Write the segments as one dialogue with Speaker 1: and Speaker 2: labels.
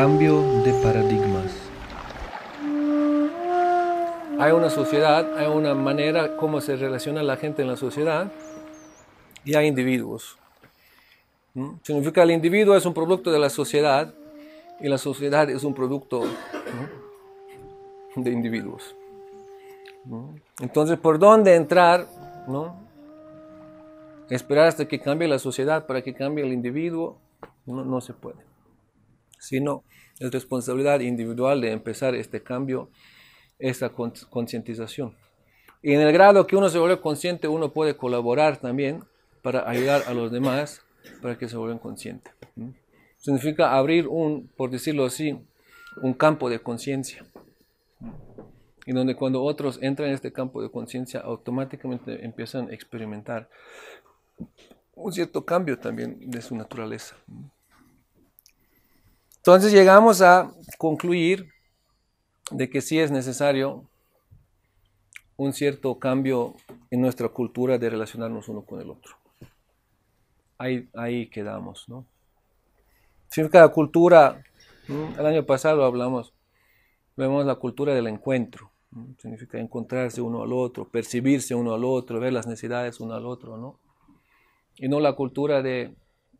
Speaker 1: Cambio de paradigmas.
Speaker 2: Hay una sociedad, hay una manera como se relaciona la gente en la sociedad y hay individuos. ¿No? Significa el individuo es un producto de la sociedad y la sociedad es un producto, ¿no?, de individuos. ¿No? Entonces, ¿por dónde entrar? ¿No? Esperar hasta que cambie la sociedad para que cambie el individuo, no se puede. Sino es responsabilidad individual de empezar este cambio, esta concientización. Y en el grado que uno se vuelve consciente, uno puede colaborar también para ayudar a los demás para que se vuelvan conscientes. Significa abrir por decirlo así, un campo de conciencia. Y donde cuando otros entran en este campo de conciencia, automáticamente empiezan a experimentar un cierto cambio también de su naturaleza. Entonces llegamos a concluir de que sí es necesario un cierto cambio en nuestra cultura de relacionarnos uno con el otro. Ahí quedamos, ¿no? Significa la cultura, ¿no? El año pasado vemos la cultura del encuentro, ¿no? Significa encontrarse uno al otro, percibirse uno al otro, ver las necesidades uno al otro, ¿no? Y no la cultura de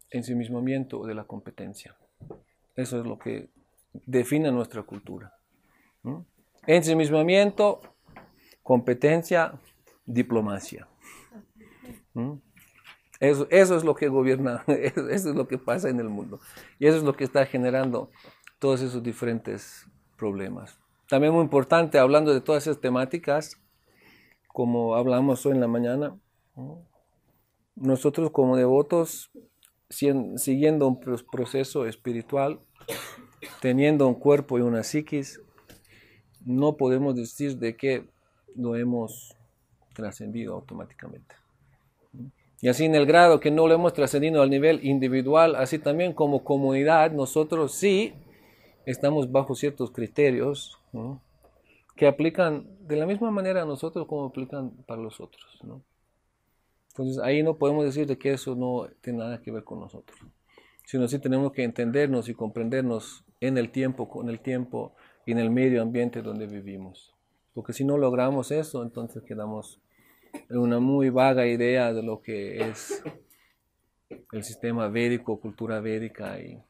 Speaker 2: ensimismamiento o de la competencia. Eso es lo que define nuestra cultura, ¿no? Ensimismamiento, competencia, diplomacia. ¿No? Eso es lo que gobierna, eso es lo que pasa en el mundo. Y eso es lo que está generando todos esos diferentes problemas. También muy importante, hablando de todas esas temáticas, como hablamos hoy en la mañana, ¿no?, nosotros como devotos, siguiendo un proceso espiritual, teniendo un cuerpo y una psiquis, no podemos decir de que lo hemos trascendido automáticamente. Y así en el grado que no lo hemos trascendido al nivel individual, así también como comunidad, nosotros sí estamos bajo ciertos criterios, ¿no?, que aplican de la misma manera a nosotros como aplican para los otros, ¿no? Entonces ahí no podemos decir de que eso no tiene nada que ver con nosotros, sino sí tenemos que entendernos y comprendernos en el tiempo, con el tiempo y en el medio ambiente donde vivimos. Porque si no logramos eso, entonces quedamos en una muy vaga idea de lo que es el sistema védico, cultura védica y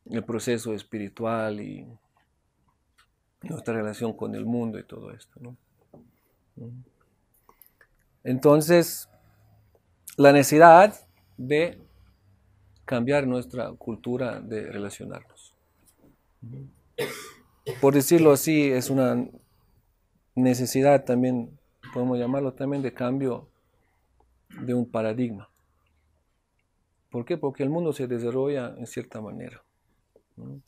Speaker 2: el proceso espiritual y nuestra relación con el mundo y todo esto, ¿no? Entonces, la necesidad de cambiar nuestra cultura de relacionarnos. Por decirlo así, es una necesidad también, podemos llamarlo también de cambio de un paradigma. ¿Por qué? Porque el mundo se desarrolla en cierta manera, ¿no?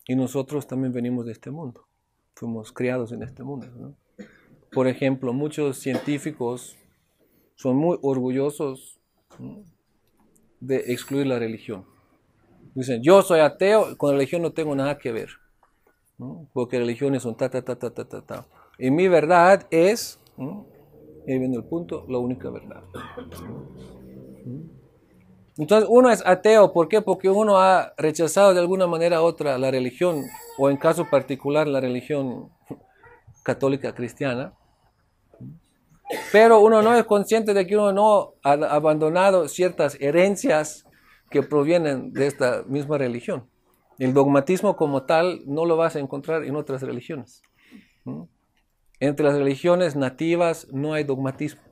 Speaker 2: Y nosotros también venimos de este mundo, fuimos criados en este mundo, ¿no? Por ejemplo, muchos científicos son muy orgullosos, ¿no?, de excluir la religión. Dicen, yo soy ateo, con la religión no tengo nada que ver, ¿no?, porque religiones son ta. Y mi verdad es, ¿no?, ahí viene el punto, la única verdad. Entonces uno es ateo, ¿por qué? Porque uno ha rechazado de alguna manera u otra la religión, o en caso particular la religión católica cristiana, pero uno no es consciente de que uno no ha abandonado ciertas herencias que provienen de esta misma religión. El dogmatismo como tal no lo vas a encontrar en otras religiones, ¿no? Entre las religiones nativas no hay dogmatismo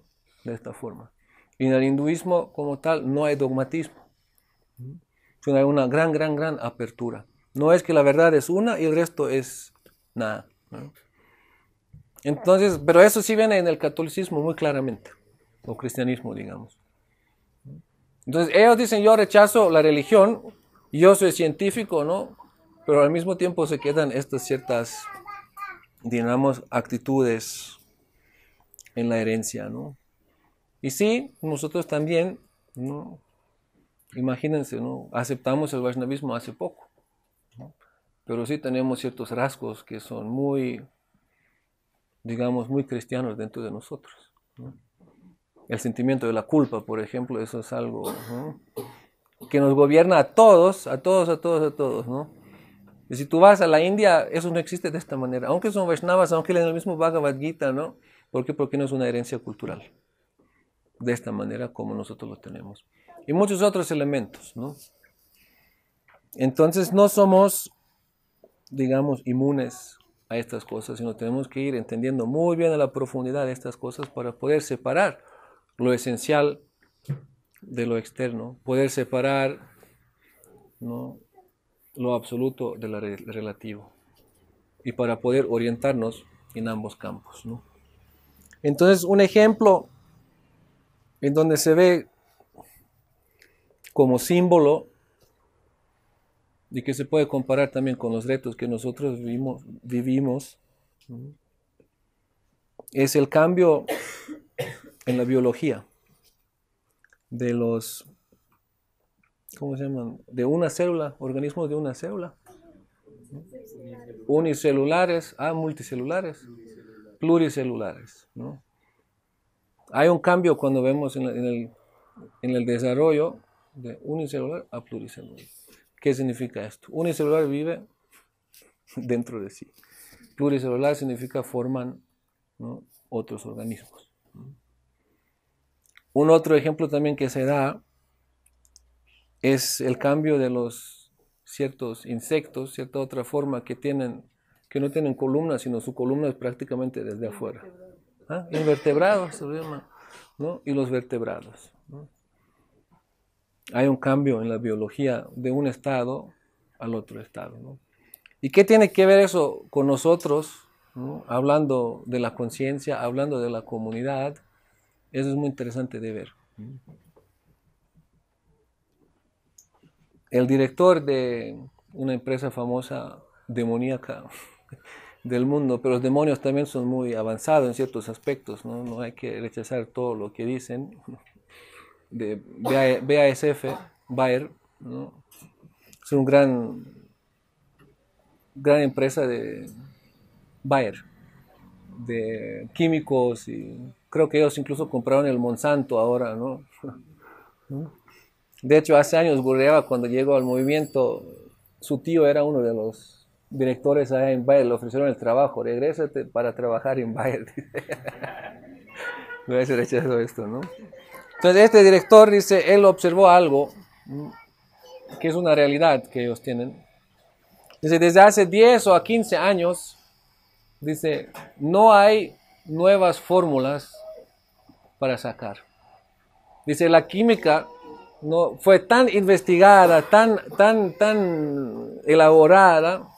Speaker 2: de esta forma. Y en el hinduismo como tal no hay dogmatismo. Hay una gran apertura. No es que la verdad es una y el resto es nada, ¿no? Entonces, pero eso sí viene en el catolicismo muy claramente, o cristianismo, digamos. Entonces, ellos dicen, yo rechazo la religión, yo soy científico, ¿no? Pero al mismo tiempo se quedan estas ciertas, digamos, actitudes en la herencia, ¿no? Y sí, nosotros también, ¿no?, imagínense, ¿no?, aceptamos el Vaishnavismo hace poco, ¿no?, pero sí tenemos ciertos rasgos que son muy, digamos, muy cristianos dentro de nosotros, ¿no? El sentimiento de la culpa, por ejemplo, eso es algo, ¿no?, que nos gobierna a todos, ¿no? Y si tú vas a la India, eso no existe de esta manera. Aunque son Vaishnavas, aunque leen el mismo Bhagavad Gita, ¿no? ¿Por qué? Porque no es una herencia cultural. De esta manera como nosotros lo tenemos. Y muchos otros elementos, ¿no? Entonces no somos, digamos, inmunes a estas cosas, sino tenemos que ir entendiendo muy bien a la profundidad de estas cosas para poder separar lo esencial de lo externo, poder separar, ¿no?, lo absoluto de lo relativo y para poder orientarnos en ambos campos, ¿no? Entonces, un ejemplo en donde se ve como símbolo y que se puede comparar también con los retos que nosotros vivimos, ¿no?, es el cambio en la biología de los, ¿cómo se llaman?, de una célula, organismos de una célula, ¿no?, unicelulares a multicelulares, pluricelulares, ¿no? Hay un cambio cuando vemos en el desarrollo de unicelular a pluricelular. ¿Qué significa esto? Unicelular vive dentro de sí. Pluricelular significa forman, ¿no?, otros organismos. Un otro ejemplo también que se da es el cambio de los ciertos insectos, cierta otra forma que no tienen columna, sino su columna es prácticamente desde afuera. ¿Ah? Invertebrados se llama, ¿no? Y los vertebrados, ¿no? Hay un cambio en la biología de un estado al otro estado, ¿no? ¿Y qué tiene que ver eso con nosotros, ¿no?, hablando de la conciencia, hablando de la comunidad? Eso es muy interesante de ver. El director de una empresa famosa demoníaca del mundo, pero los demonios también son muy avanzados en ciertos aspectos, ¿no? No hay que rechazar todo lo que dicen, de BASF, Bayer, ¿no? Es una gran empresa de Bayer, de químicos, y creo que ellos incluso compraron el Monsanto ahora, ¿no? De hecho, hace años Gurriaba, cuando llegó al movimiento, su tío era uno de los directores allá en Bayer, le ofrecieron el trabajo, regrésate para trabajar en Bayer. No se rechazó esto, ¿no? Entonces este director dice, él observó algo, que es una realidad que ellos tienen. Dice, desde hace 10 o a 15 años, dice, no hay nuevas fórmulas para sacar. Dice, la química no fue tan investigada, tan elaborada,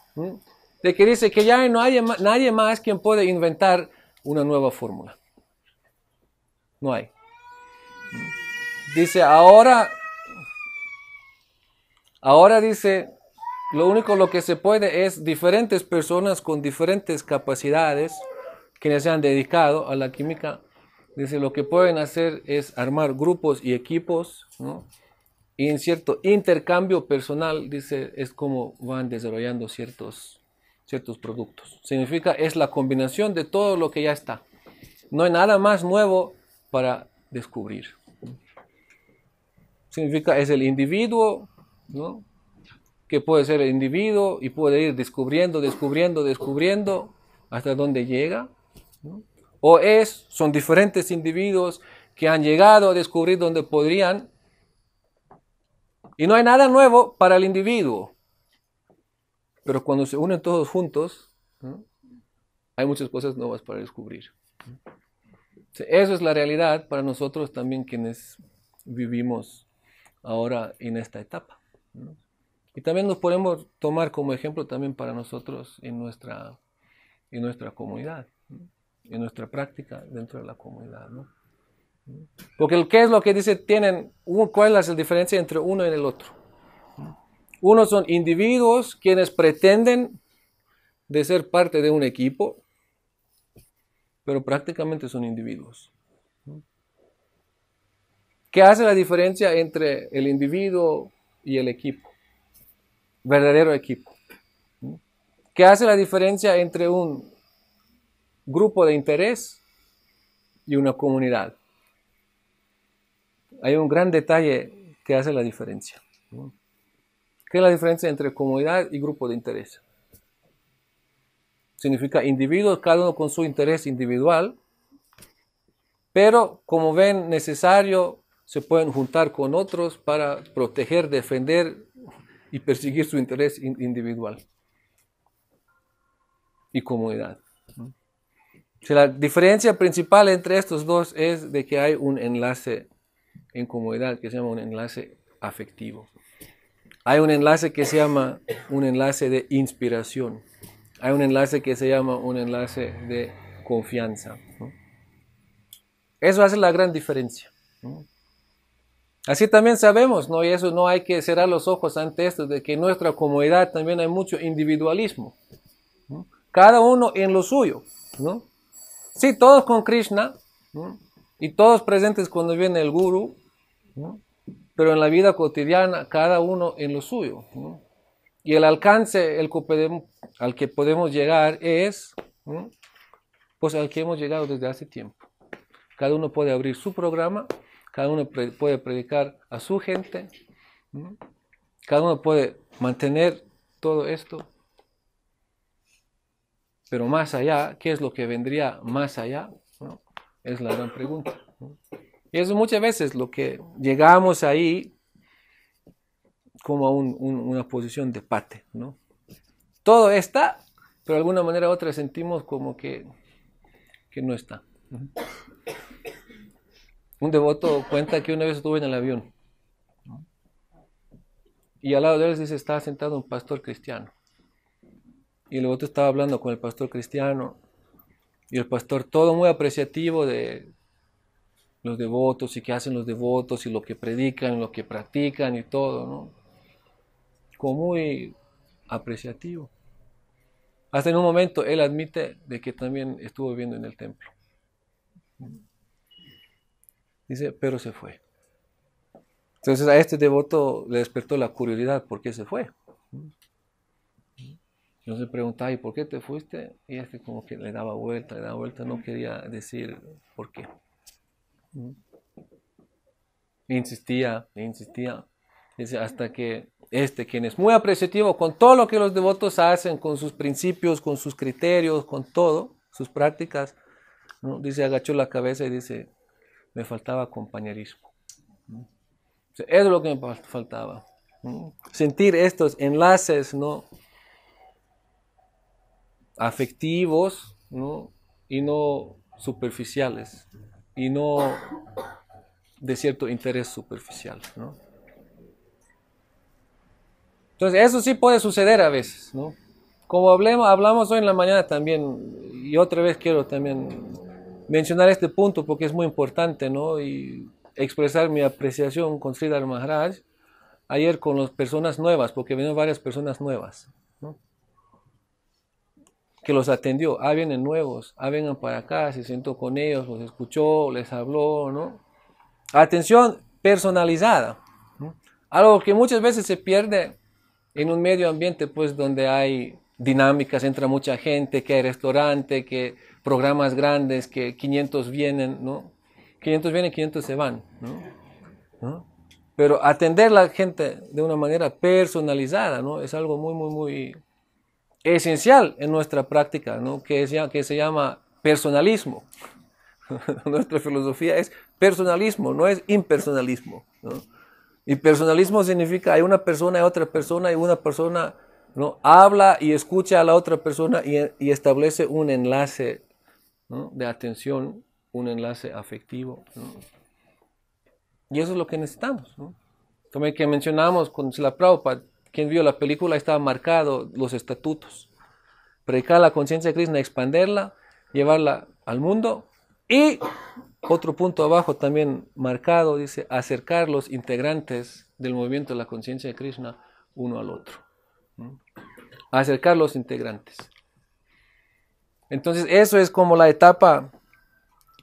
Speaker 2: de que dice que ya no hay nadie más quien puede inventar una nueva fórmula. No hay. Dice, ahora dice, lo que se puede es diferentes personas con diferentes capacidades que se han dedicado a la química. Dice, lo que pueden hacer es armar grupos y equipos, ¿no? Y en cierto intercambio personal, dice, es como van desarrollando ciertos productos. Significa, es la combinación de todo lo que ya está. No hay nada más nuevo para descubrir. Significa, es el individuo, ¿no?, que puede ser el individuo y puede ir descubriendo hasta dónde llega, ¿no? O son diferentes individuos que han llegado a descubrir donde podrían, y no hay nada nuevo para el individuo, pero cuando se unen todos juntos, ¿no?, hay muchas cosas nuevas para descubrir. Eso es la realidad para nosotros también quienes vivimos ahora en esta etapa, ¿no? Y también nos podemos tomar como ejemplo también para nosotros en nuestra comunidad, ¿no?, en nuestra práctica dentro de la comunidad, ¿no? Porque ¿qué es lo que dice? ¿Cuál es la diferencia entre uno y el otro? Unos son individuos quienes pretenden de ser parte de un equipo, pero prácticamente son individuos. ¿Qué hace la diferencia entre el individuo y el equipo? Verdadero equipo. ¿Qué hace la diferencia entre un grupo de interés y una comunidad? Hay un gran detalle que hace la diferencia. ¿Qué es la diferencia entre comunidad y grupo de interés? Significa individuos, cada uno con su interés individual, pero como ven necesario, se pueden juntar con otros para proteger, defender y perseguir su interés individual y comunidad. O sea, la diferencia principal entre estos dos es de que hay un enlace en comunidad que se llama un enlace afectivo. Hay un enlace que se llama un enlace de inspiración. Hay un enlace que se llama un enlace de confianza, ¿no? Eso hace la gran diferencia, ¿no? Así también sabemos, ¿no? Y eso no hay que cerrar los ojos ante esto, de que en nuestra comunidad también hay mucho individualismo, ¿no? Cada uno en lo suyo, ¿no? Sí, todos con Krishna, ¿no? Y todos presentes cuando viene el Guru, ¿no? Pero en la vida cotidiana, cada uno en lo suyo, ¿no? Y el alcance al que podemos llegar es, ¿no? Pues al que hemos llegado desde hace tiempo. Cada uno puede abrir su programa, cada uno puede predicar a su gente, ¿no? Cada uno puede mantener todo esto. Pero más allá, ¿qué es lo que vendría más allá? ¿No? Es la gran pregunta, ¿no? Y eso muchas veces lo que llegamos ahí como a una posición de pate, ¿no? Todo está, pero de alguna manera u otra sentimos como que no está. Un devoto cuenta que una vez estuvo en el avión, ¿no? Y al lado de él dice, estaba sentado un pastor cristiano. Y el devoto estaba hablando con el pastor cristiano y el pastor todo muy apreciativo de los devotos y qué hacen los devotos y lo que predican, lo que practican y todo, ¿no? Como muy apreciativo. Hasta en un momento él admite de que también estuvo viviendo en el templo. Dice, pero se fue. Entonces a este devoto le despertó la curiosidad, ¿por qué se fue? Yo se preguntaba, ¿y por qué te fuiste? Y este como que le daba vuelta, no quería decir por qué. Insistía. Dice, hasta que quien es muy apreciativo con todo lo que los devotos hacen, con sus principios, con sus criterios, con todo, sus prácticas, ¿no? Dice, agachó la cabeza y dice, me faltaba compañerismo. ¿No? Eso es lo que me faltaba, ¿no? Sentir estos enlaces, ¿no? Afectivos, ¿no? Y no superficiales, y no de cierto interés superficial, ¿no? Entonces eso sí puede suceder a veces, ¿no? Como hablamos hoy en la mañana también, y otra vez quiero también mencionar este punto porque es muy importante, ¿no? Y expresar mi apreciación con Sridhar Maharaj ayer con las personas nuevas, porque vinieron varias personas nuevas, ¿no? Que los atendió. Vienen nuevos, vengan para acá, se sentó con ellos, los escuchó, les habló, ¿no? Atención personalizada, ¿no? Algo que muchas veces se pierde en un medio ambiente, pues, donde hay dinámicas, entra mucha gente, que hay restaurante, que programas grandes, que 500 vienen, ¿no? 500 vienen, 500 se van, ¿no? ¿No? Pero atender a la gente de una manera personalizada, ¿no? Es algo muy esencial en nuestra práctica, ¿no? Que se llama personalismo. Nuestra filosofía es personalismo, no es impersonalismo, ¿no? Y personalismo significa hay una persona, hay otra persona, y una persona, ¿no? Habla y escucha a la otra persona y establece un enlace, ¿no? De atención, un enlace afectivo, ¿no? Y eso es lo que necesitamos, ¿no? También que mencionamos con Srila Prabhupada, quien vio la película, estaba marcado los estatutos. Predicar la conciencia de Krishna, expanderla, llevarla al mundo. Y otro punto abajo también marcado, dice, acercar los integrantes del movimiento de la conciencia de Krishna uno al otro. ¿No? Acercar los integrantes. Entonces eso es como la etapa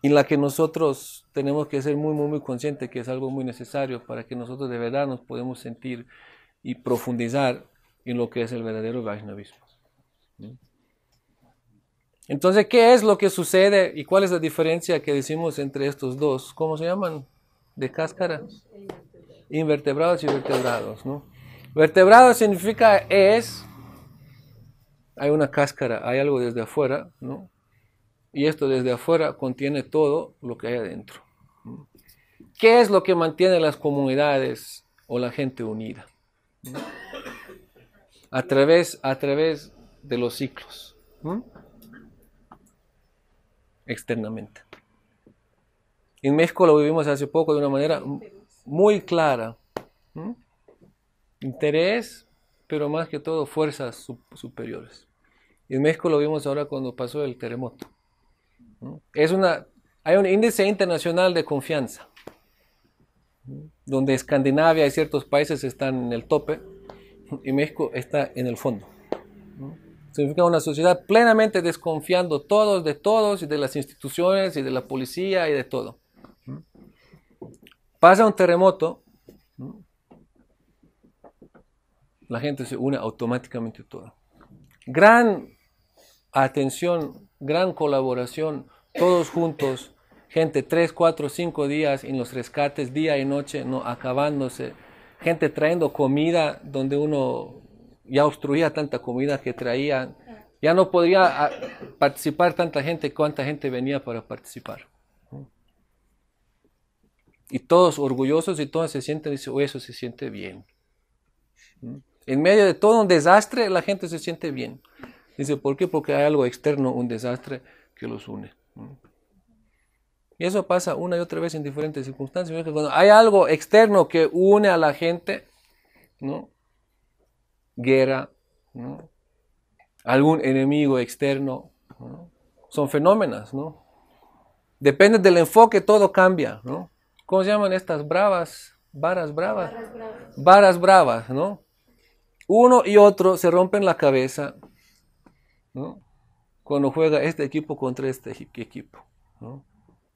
Speaker 2: en la que nosotros tenemos que ser muy conscientes que es algo muy necesario para que nosotros de verdad nos podamos sentir y profundizar en lo que es el verdadero Vaishnavismo. ¿No? Entonces, ¿qué es lo que sucede y cuál es la diferencia que decimos entre estos dos? ¿Cómo se llaman? ¿De cáscara? invertebrados y vertebrados, ¿no? Vertebrados significa hay una cáscara, hay algo desde afuera, ¿no? Y esto desde afuera contiene todo lo que hay adentro. ¿Qué es lo que mantiene las comunidades o la gente unida? A través de los ciclos, externamente. En México lo vivimos hace poco de una manera muy clara. Interés, pero más que todo fuerzas superiores. En México lo vimos ahora cuando pasó el terremoto. Hay un índice internacional de confianza, donde Escandinavia y ciertos países están en el tope y México está en el fondo. Significa una sociedad plenamente desconfiando todos de todos y de las instituciones y de la policía y de todo. Pasa un terremoto, la gente se une automáticamente todo. Gran atención, gran colaboración, todos juntos, gente 3, 4, 5 días en los rescates, día y noche, no acabándose, gente trayendo comida donde uno ya obstruía tanta comida que traían, ya no podía participar tanta gente, cuánta gente venía para participar. Y todos orgullosos y todos se sienten, dicen, oh, eso se siente bien. En medio de todo un desastre, la gente se siente bien. Dice, ¿por qué? Porque hay algo externo, un desastre que los une. Y eso pasa una y otra vez en diferentes circunstancias. Cuando hay algo externo que une a la gente, ¿no? Guerra, ¿no? Algún enemigo externo, ¿no? Son fenómenos, ¿no? Depende del enfoque, todo cambia, ¿no? ¿Cómo se llaman estas bravas? Varas bravas. Varas bravas, ¿no? Uno y otro se rompen la cabeza, ¿no? Cuando juega este equipo contra este equipo, ¿no?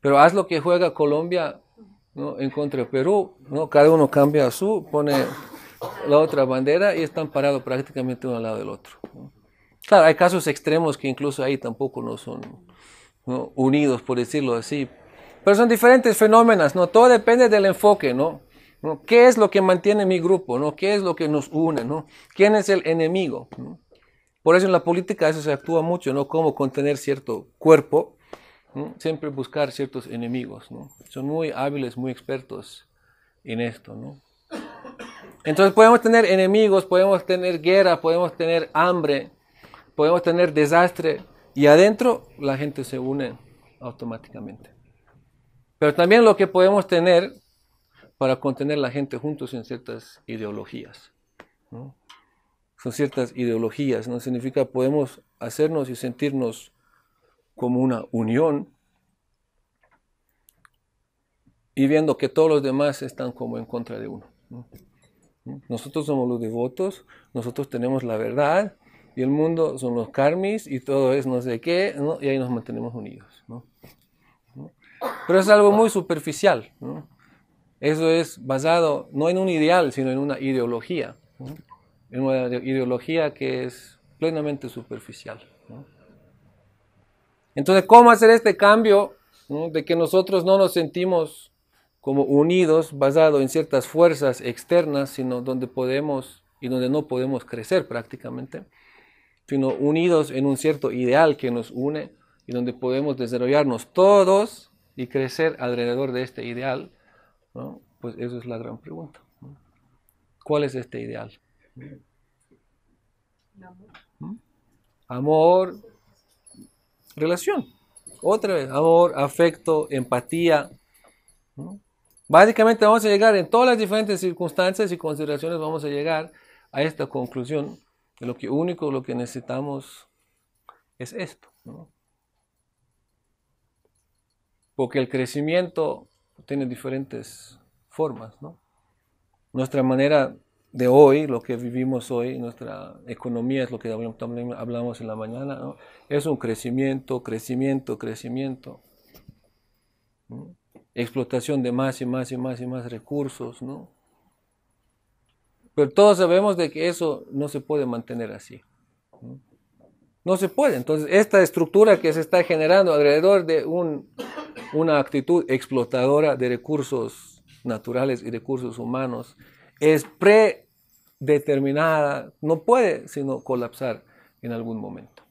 Speaker 2: Pero haz lo que juega Colombia, ¿no? En contra de Perú, ¿no? Cada uno cambia pone la otra bandera y están parados prácticamente uno al lado del otro, ¿no? Claro, hay casos extremos que incluso ahí tampoco no son, ¿no? Unidos, por decirlo así. Pero son diferentes fenómenos, ¿no? Todo depende del enfoque, ¿no? ¿Qué es lo que mantiene mi grupo, ¿no? ¿Qué es lo que nos une, ¿no? ¿Quién es el enemigo, ¿no? Por eso en la política eso se actúa mucho, ¿no? Cómo contener cierto cuerpo, ¿no? Siempre buscar ciertos enemigos, ¿no? Son muy hábiles, muy expertos en esto, ¿no? Entonces podemos tener enemigos, podemos tener guerra, podemos tener hambre, podemos tener desastre y adentro la gente se une automáticamente. Pero también lo que podemos tener para contener la gente juntos en ciertas ideologías, ¿no? Son ciertas ideologías, ¿no? Significa podemos hacernos y sentirnos como una unión y viendo que todos los demás están como en contra de uno, ¿no? Nosotros somos los devotos, nosotros tenemos la verdad y el mundo son los karmis y todo es no sé qué, ¿no? Y ahí nos mantenemos unidos, ¿no? Pero es algo muy superficial, ¿no? Eso es basado no en un ideal, sino en una ideología, ¿no? En una ideología que es plenamente superficial, ¿no? Entonces, ¿cómo hacer este cambio, ¿no? De que nosotros no nos sentimos como unidos, basado en ciertas fuerzas externas, sino donde podemos y donde no podemos crecer prácticamente, sino unidos en un cierto ideal que nos une y donde podemos desarrollarnos todos y crecer alrededor de este ideal, ¿no? Pues eso es la gran pregunta, ¿no? ¿Cuál es este ideal? Amor, relación. Otra vez, amor, afecto, empatía, ¿no? Básicamente vamos a llegar en todas las diferentes circunstancias y consideraciones, vamos a llegar a esta conclusión de lo que necesitamos es esto, ¿no? Porque el crecimiento tiene diferentes formas, ¿no? Nuestra manera de hoy, lo que vivimos hoy, nuestra economía es lo que también hablamos en la mañana, ¿no? Es un crecimiento, ¿no? Explotación de más y más y más y más recursos, ¿no? Pero todos sabemos de que eso no se puede mantener así, ¿no? No se puede. Entonces, esta estructura que se está generando alrededor de una actitud explotadora de recursos naturales y recursos humanos es predeterminada, no puede sino colapsar en algún momento.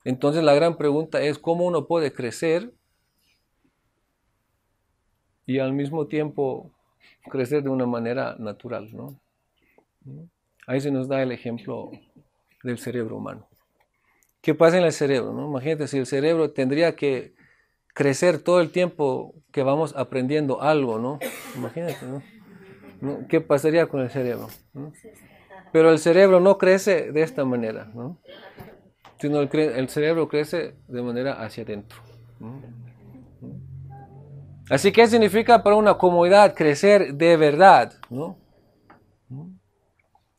Speaker 2: Entonces la gran pregunta es cómo uno puede crecer y al mismo tiempo crecer de una manera natural, ¿no? Ahí se nos da el ejemplo del cerebro humano. ¿Qué pasa en el cerebro, no? Imagínate si el cerebro tendría que crecer todo el tiempo que vamos aprendiendo algo, ¿no? Imagínate, ¿no? ¿Qué pasaría con el cerebro? ¿No? Pero el cerebro no crece de esta manera, ¿no? Sino el cerebro crece de manera hacia adentro, ¿no? Así que, ¿qué significa para una comunidad crecer de verdad, ¿no?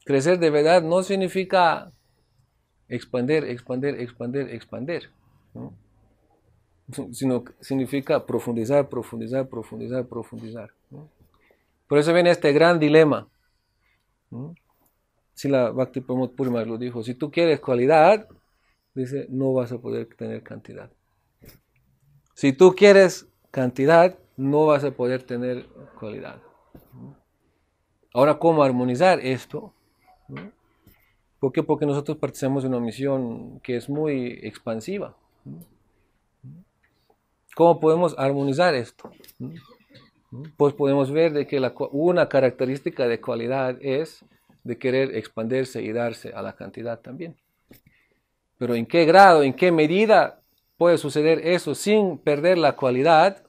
Speaker 2: Crecer de verdad no significa expander, ¿no? Sino significa profundizar, ¿no? Por eso viene este gran dilema, ¿no? Srila Bhakti-Pramod Puri Maharaj lo dijo, si tú quieres cualidad, dice, no vas a poder tener cantidad. Si tú quieres cantidad, no vas a poder tener cualidad. Ahora, ¿cómo armonizar esto? ¿Por qué? Porque nosotros participamos de una misión que es muy expansiva. ¿Cómo podemos armonizar esto? Pues podemos ver de que una característica de cualidad es de querer expandirse y darse a la cantidad también. Pero ¿en qué grado, en qué medida puede suceder eso sin perder la cualidad?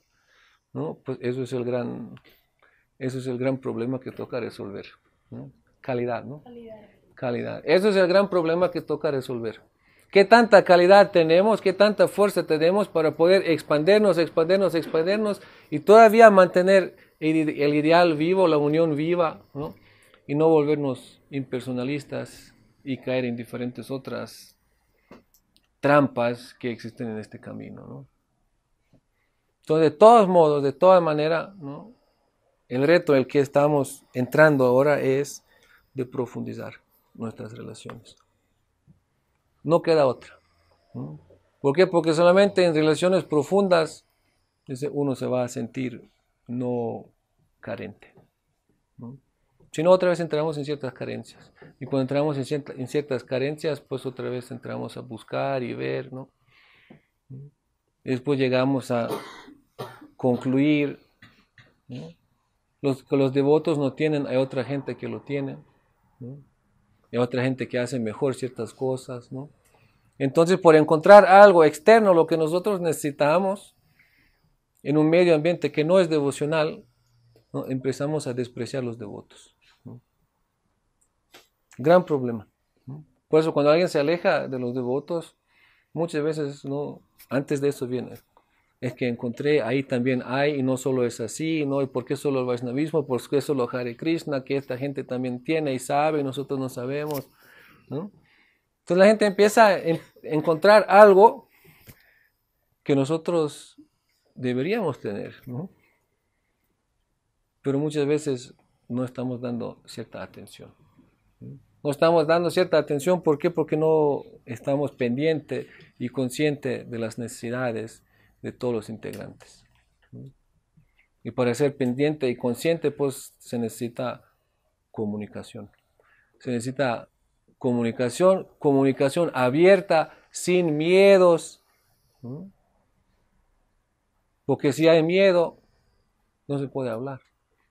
Speaker 2: ¿No? Pues eso es el gran problema que toca resolver, ¿no? Calidad, ¿no? Calidad. Eso es el gran problema que toca resolver. ¿Qué tanta calidad tenemos? ¿Qué tanta fuerza tenemos para poder expandernos y todavía mantener el ideal vivo, la unión viva, ¿no? Y no volvernos impersonalistas y caer en diferentes otras trampas que existen en este camino, ¿no? Entonces, de todos modos, de toda manera, ¿no? El reto en el que estamos entrando ahora es de profundizar nuestras relaciones. No queda otra, ¿no? ¿Por qué? Porque solamente en relaciones profundas uno se va a sentir no carente, ¿no? Si no, otra vez entramos en ciertas carencias. Y cuando entramos en ciertas carencias, pues otra vez entramos a buscar y ver, ¿no? Y después llegamos a concluir, ¿no? Que los devotos no tienen, hay otra gente que lo tiene, ¿no? Hay otra gente que hace mejor ciertas cosas, ¿no? Entonces, por encontrar algo externo, lo que nosotros necesitamos en un medio ambiente que no es devocional, ¿no? Empezamos a despreciar los devotos, ¿no? Gran problema, ¿no? Por eso cuando alguien se aleja de los devotos, muchas veces, ¿no? Antes de eso viene, es que encontré, ahí también hay, y no solo es así, ¿no? ¿Y por qué solo el Vaishnavismo? ¿Por qué solo Hare Krishna? Que esta gente también tiene y sabe, y nosotros no sabemos, ¿no? Entonces la gente empieza a encontrar algo que nosotros deberíamos tener, ¿no? Pero muchas veces no estamos dando cierta atención, ¿no? No estamos dando cierta atención, ¿por qué? Porque no estamos pendientes y conscientes de las necesidades de todos los integrantes, ¿no? Y para ser pendiente y consciente, pues se necesita comunicación. Se necesita comunicación abierta, sin miedos, ¿no? Porque si hay miedo, no se puede hablar.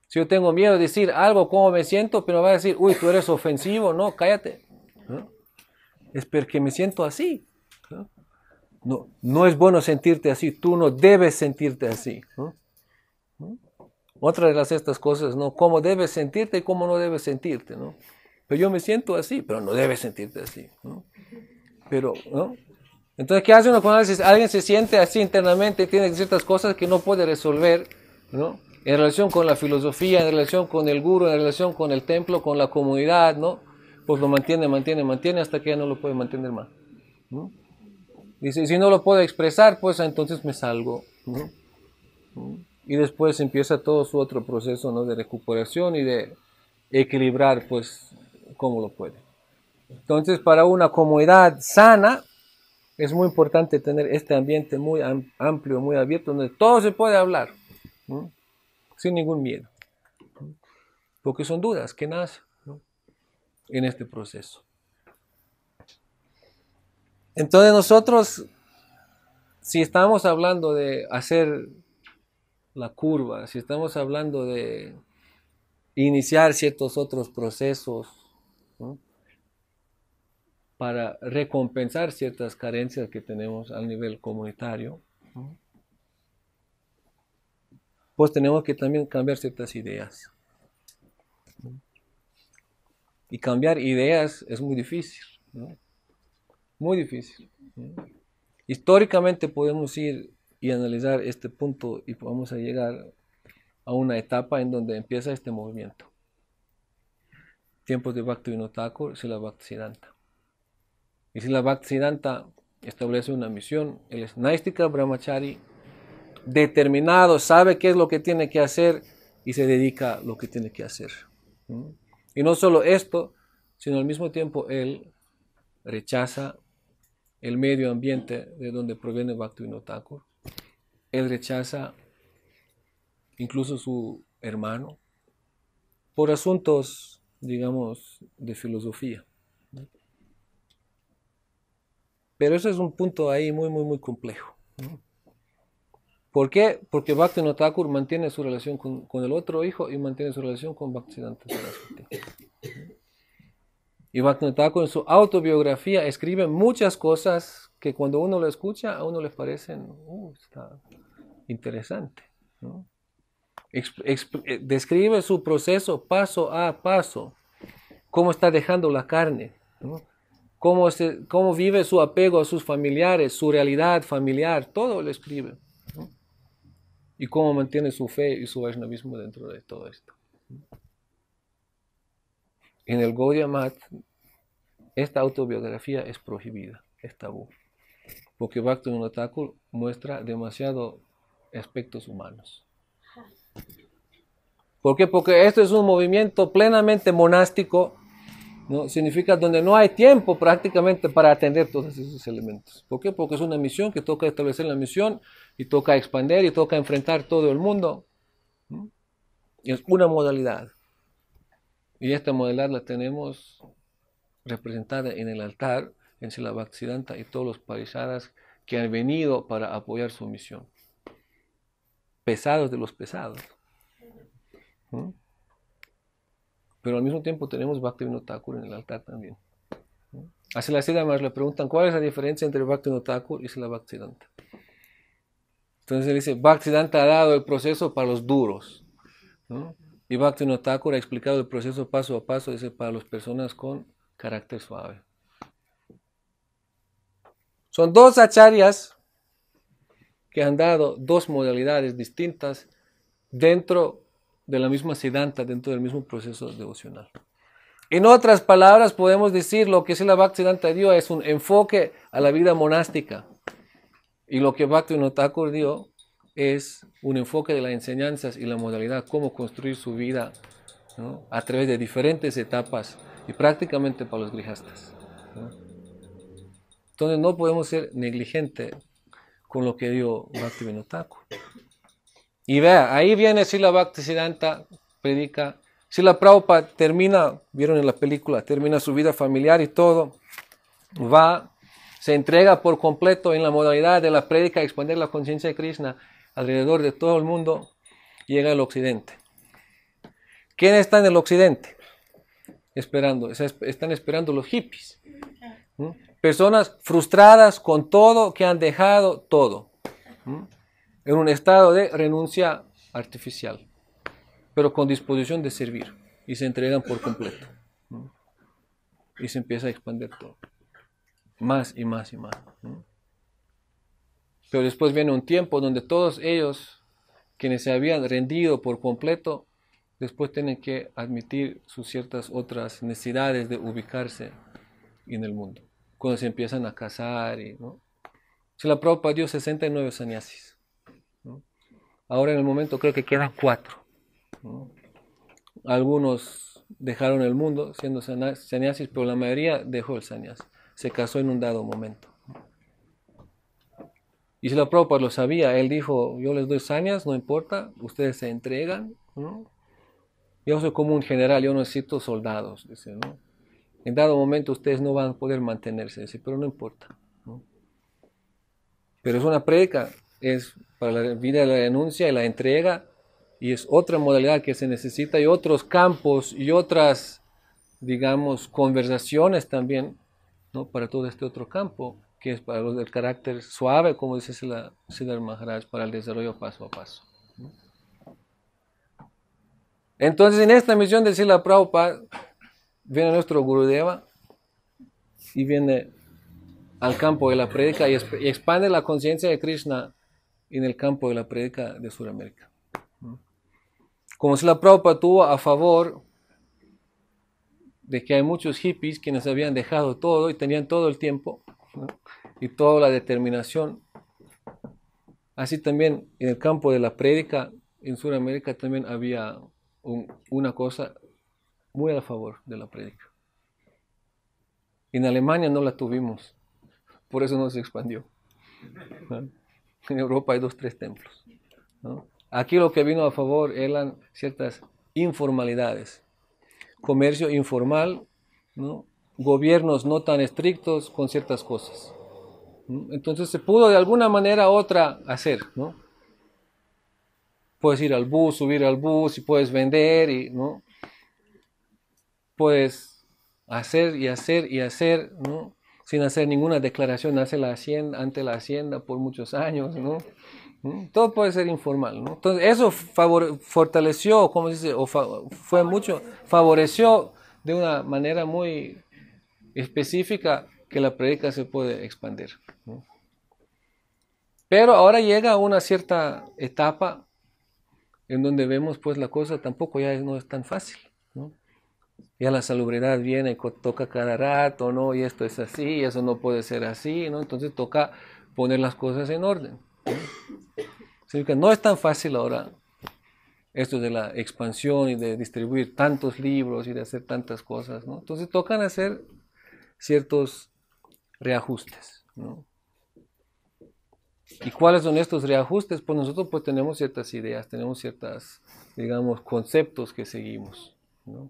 Speaker 2: Si yo tengo miedo de decir algo, cómo me siento, pero me va a decir, uy, tú eres ofensivo, no, cállate, ¿no? Es porque me siento así, ¿no? No es bueno sentirte así, tú no debes sentirte así, ¿no? Otra de estas cosas, ¿no? Cómo debes sentirte y cómo no debes sentirte, ¿no? Pero yo me siento así, pero no debes sentirte así, ¿no? Pero, ¿no? Entonces, ¿qué hace uno cuando alguien se siente así internamente y tiene ciertas cosas que no puede resolver, ¿no? En relación con la filosofía, en relación con el guru, en relación con el templo, con la comunidad, ¿no? Pues lo mantiene hasta que ya no lo puede mantener más, ¿no? Dice, si no lo puedo expresar, pues entonces me salgo, ¿no? Y después empieza todo su otro proceso, ¿no? De recuperación y de equilibrar, pues, cómo lo puede. Entonces, para una comunidad sana, es muy importante tener este ambiente muy amplio, muy abierto, donde todo se puede hablar, ¿no? Sin ningún miedo, ¿no? Porque son dudas que nacen, ¿no? En este proceso. Entonces nosotros, si estamos hablando de hacer la curva, si estamos hablando de iniciar ciertos otros procesos, ¿no? Para recompensar ciertas carencias que tenemos a nivel comunitario, ¿no? Pues tenemos que también cambiar ciertas ideas. Y cambiar ideas es muy difícil, ¿no? Muy difícil, ¿no? Históricamente podemos ir y analizar este punto y vamos a llegar a una etapa en donde empieza este movimiento. Tiempos de Bhaktivinoda Thakur, Srila Bhaktisiddhanta. Y Srila Bhaktisiddhanta establece una misión. Él es Naistika Brahmachari, determinado, sabe qué es lo que tiene que hacer y se dedica a lo que tiene que hacer. Y no solo esto, sino al mismo tiempo él rechaza el medio ambiente de donde proviene Bhaktivinoda Thakur. Él rechaza incluso su hermano por asuntos, digamos, de filosofía. Pero eso es un punto ahí muy complejo. ¿Por qué? Porque Bhaktivinoda Thakur mantiene su relación con el otro hijo y mantiene su relación con Bhaktisiddhanta Saraswati. Y Bhaktivinoda Thakur en su autobiografía escribe muchas cosas que cuando uno lo escucha a uno le parecen, está interesante, ¿no? Describe su proceso paso a paso, cómo está dejando la carne, ¿no? Cómo vive su apego a sus familiares, su realidad familiar, todo lo escribe, ¿no? Y cómo mantiene su fe y su vaishnavismo dentro de todo esto. En el Gaudiya Math, esta autobiografía es prohibida, es tabú, porque Bhaktivinoda Thakur muestra demasiado aspectos humanos. ¿Por qué? Porque esto es un movimiento plenamente monástico, ¿no? Significa donde no hay tiempo prácticamente para atender todos esos elementos. ¿Por qué? Porque es una misión que toca establecer la misión y toca expandir y toca enfrentar todo el mundo, ¿no? Y es una modalidad. Y esta modalidad la tenemos representada en el altar, en Srila Bhaktisiddhanta y todos los parisadas que han venido para apoyar su misión. Pesados de los pesados. ¿No? Pero al mismo tiempo tenemos Bhaktivinoda Thakur en el altar también. A Srila Siddhamar le preguntan cuál es la diferencia entre Bhaktivinoda Thakur y Srila Bhaktisiddhanta. Entonces él dice, Bhaktisiddhanta ha dado el proceso para los duros, ¿no? Y Bhaktivinoda Thakur ha explicado el proceso paso a paso, dice, para las personas con carácter suave. Son dos acharyas que han dado dos modalidades distintas dentro de la misma siddhanta, dentro del mismo proceso devocional. En otras palabras, podemos decir lo que Srila Bhaktisiddhanta dio es un enfoque a la vida monástica. Y lo que Bhaktivinoda Thakur dio es un enfoque de las enseñanzas y la modalidad, cómo construir su vida, ¿no? A través de diferentes etapas y prácticamente para los grihastas, ¿no? Entonces no podemos ser negligentes con lo que dio Bhaktivinoda Thakur. Y vea, ahí viene Srila Bhaktisiddhanta, predica. Srila Prabhupada termina, vieron en la película, termina su vida familiar y todo, se entrega por completo en la modalidad de la prédica, expandir la conciencia de Krishna alrededor de todo el mundo, y llega al occidente. ¿Quién está en el occidente? Esperando, están esperando los hippies, ¿no? Personas frustradas con todo, que han dejado todo, ¿no? En un estado de renuncia artificial, pero con disposición de servir, y se entregan por completo, ¿no? Y se empieza a expandir todo, más y más y más, ¿no? Pero después viene un tiempo donde todos ellos, quienes se habían rendido por completo, después tienen que admitir sus ciertas otras necesidades de ubicarse en el mundo, cuando se empiezan a casar, ¿no? Srila Prabhupada dio 69 sannyasis, ¿no? Ahora en el momento creo que quedan 4, ¿no? Algunos dejaron el mundo siendo sannyasis, pero la mayoría dejó el sannyas, se casó en un dado momento. Y si la Prabhupada lo sabía, él dijo, yo les doy sañas, no importa, ustedes se entregan, ¿no? Yo soy como un general, yo no necesito soldados, dice, ¿no? En dado momento ustedes no van a poder mantenerse, dice, pero no importa, ¿no? Pero es una prédica, es para la vida de la renuncia y la entrega, y es otra modalidad que se necesita, y otros campos y otras, digamos, conversaciones también, ¿no? Para todo este otro campo, que es para los del carácter suave, como dice Siddhar Maharaj, para el desarrollo paso a paso. Entonces, en esta misión de Srila Prabhupada, viene nuestro Gurudeva y viene al campo de la prédica y expande la conciencia de Krishna en el campo de la prédica de Sudamérica. Como Srila Prabhupada tuvo a favor de que hay muchos hippies quienes habían dejado todo y tenían todo el tiempo, ¿no? Y toda la determinación. Así también en el campo de la prédica en Sudamérica también había una cosa muy a favor de la prédica. En Alemania no la tuvimos, por eso no se expandió, ¿no? En Europa hay 2, 3 templos, ¿no? Aquí lo que vino a favor eran ciertas informalidades, comercio informal, ¿no? Gobiernos no tan estrictos con ciertas cosas, ¿no? Entonces se pudo de alguna manera u otra hacer, ¿no? Puedes ir al bus, subir al bus y puedes vender, y, ¿no? Puedes hacer y hacer y hacer, ¿no? Sin hacer ninguna declaración ante la hacienda por muchos años, ¿no? Todo puede ser informal, ¿no? Entonces eso fortaleció, ¿cómo se dice? Favoreció de una manera muy específica que la prédica se puede expandir, ¿no? Pero ahora llega una cierta etapa en donde vemos pues la cosa tampoco ya no es tan fácil, ¿no? Ya la salubridad viene, toca cada rato, ¿no? Y esto es así, y eso no puede ser así, ¿no? Entonces toca poner las cosas en orden, ¿no? Así que no es tan fácil ahora esto de la expansión y de distribuir tantos libros y de hacer tantas cosas, ¿no? Entonces tocan hacer ciertos reajustes, ¿no? ¿Y cuáles son estos reajustes? Pues nosotros pues tenemos ciertas ideas, tenemos ciertas, digamos, conceptos que seguimos, ¿no?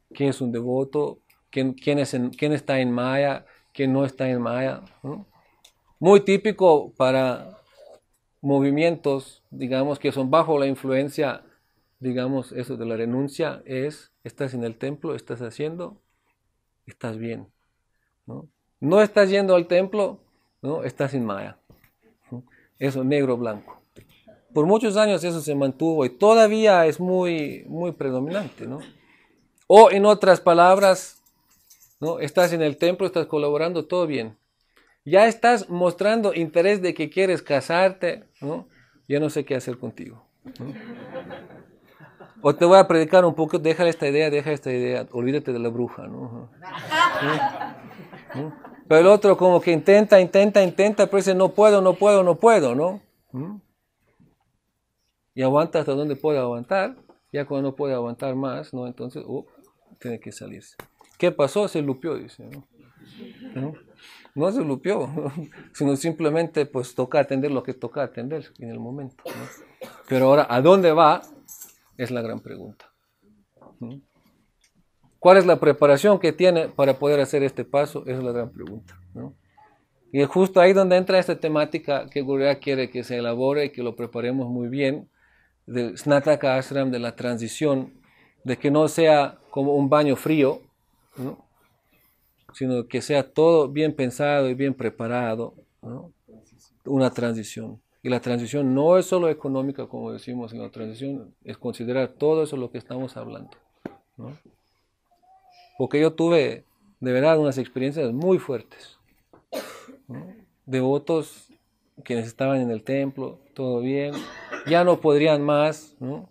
Speaker 2: ¿Quién es un devoto? ¿Quién está en Maya? ¿Quién no está en Maya? ¿No? Muy típico para movimientos, digamos, que son bajo la influencia, digamos, eso de la renuncia, es, estás en el templo, estás haciendo, estás bien, ¿no? No estás yendo al templo, ¿no? Estás en Maya, ¿no? Eso, negro-blanco. Por muchos años eso se mantuvo y todavía es muy, muy predominante, ¿no? O en otras palabras, ¿no? Estás en el templo, estás colaborando, todo bien. Ya estás mostrando interés de que quieres casarte, ¿no? Ya no sé qué hacer contigo, ¿no? O te voy a predicar un poco, deja esta idea, olvídate de la bruja, ¿no? ¿No? Pero el otro como que intenta, pero dice no puedo, ¿no? Y aguanta hasta donde puede aguantar, ya cuando no puede aguantar más, ¿no? Entonces, tiene que salirse. ¿Qué pasó? Se lupió, dice, ¿no? ¿No? No se lupió, ¿no? Sino simplemente pues toca atender lo que toca atender en el momento, ¿no? Pero ahora, ¿a dónde va? Es la gran pregunta, ¿no? ¿Cuál es la preparación que tiene para poder hacer este paso? Esa es la gran pregunta, ¿no? Y es justo ahí donde entra esta temática que Gurudeva quiere que se elabore y que lo preparemos muy bien, del Snataka Ashram, de la transición, de que no sea como un baño frío, ¿no? Sino que sea todo bien pensado y bien preparado, ¿no? Una transición. Y la transición no es solo económica, como decimos, sino la transición es considerar todo eso lo que estamos hablando, ¿no? Porque yo tuve, de verdad, unas experiencias muy fuertes, ¿no? Devotos quienes estaban en el templo, todo bien, ya no podrían más, ¿no?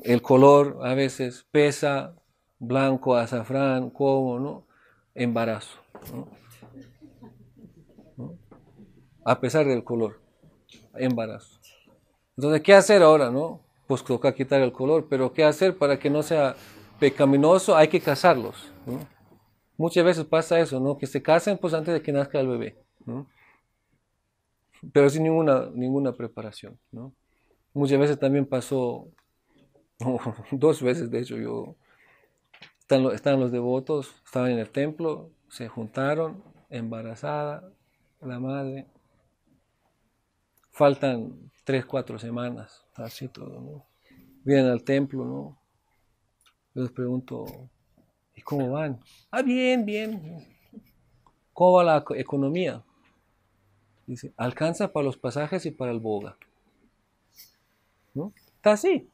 Speaker 2: El color a veces pesa, blanco, azafrán, como, ¿no? Embarazo, ¿no? ¿No? A pesar del color, embarazo. Entonces, ¿qué hacer ahora, no? Pues toca quitar el color, pero ¿qué hacer para que no sea pecaminoso? Hay que casarlos, ¿no? Muchas veces pasa eso, ¿no? Que se casen pues antes de que nazca el bebé, ¿no? pero sin ninguna preparación, ¿no? Muchas veces también pasó, 2 veces de hecho, estaban los devotos, estaban en el templo, se juntaron, embarazada, la madre, faltan 3, 4 semanas, así todo, ¿no? Vienen al templo, ¿no? Yo les pregunto, ¿y cómo van? Ah, bien, bien. ¿Cómo va la economía? Dice, alcanza para los pasajes y para el boga, ¿no? Está así,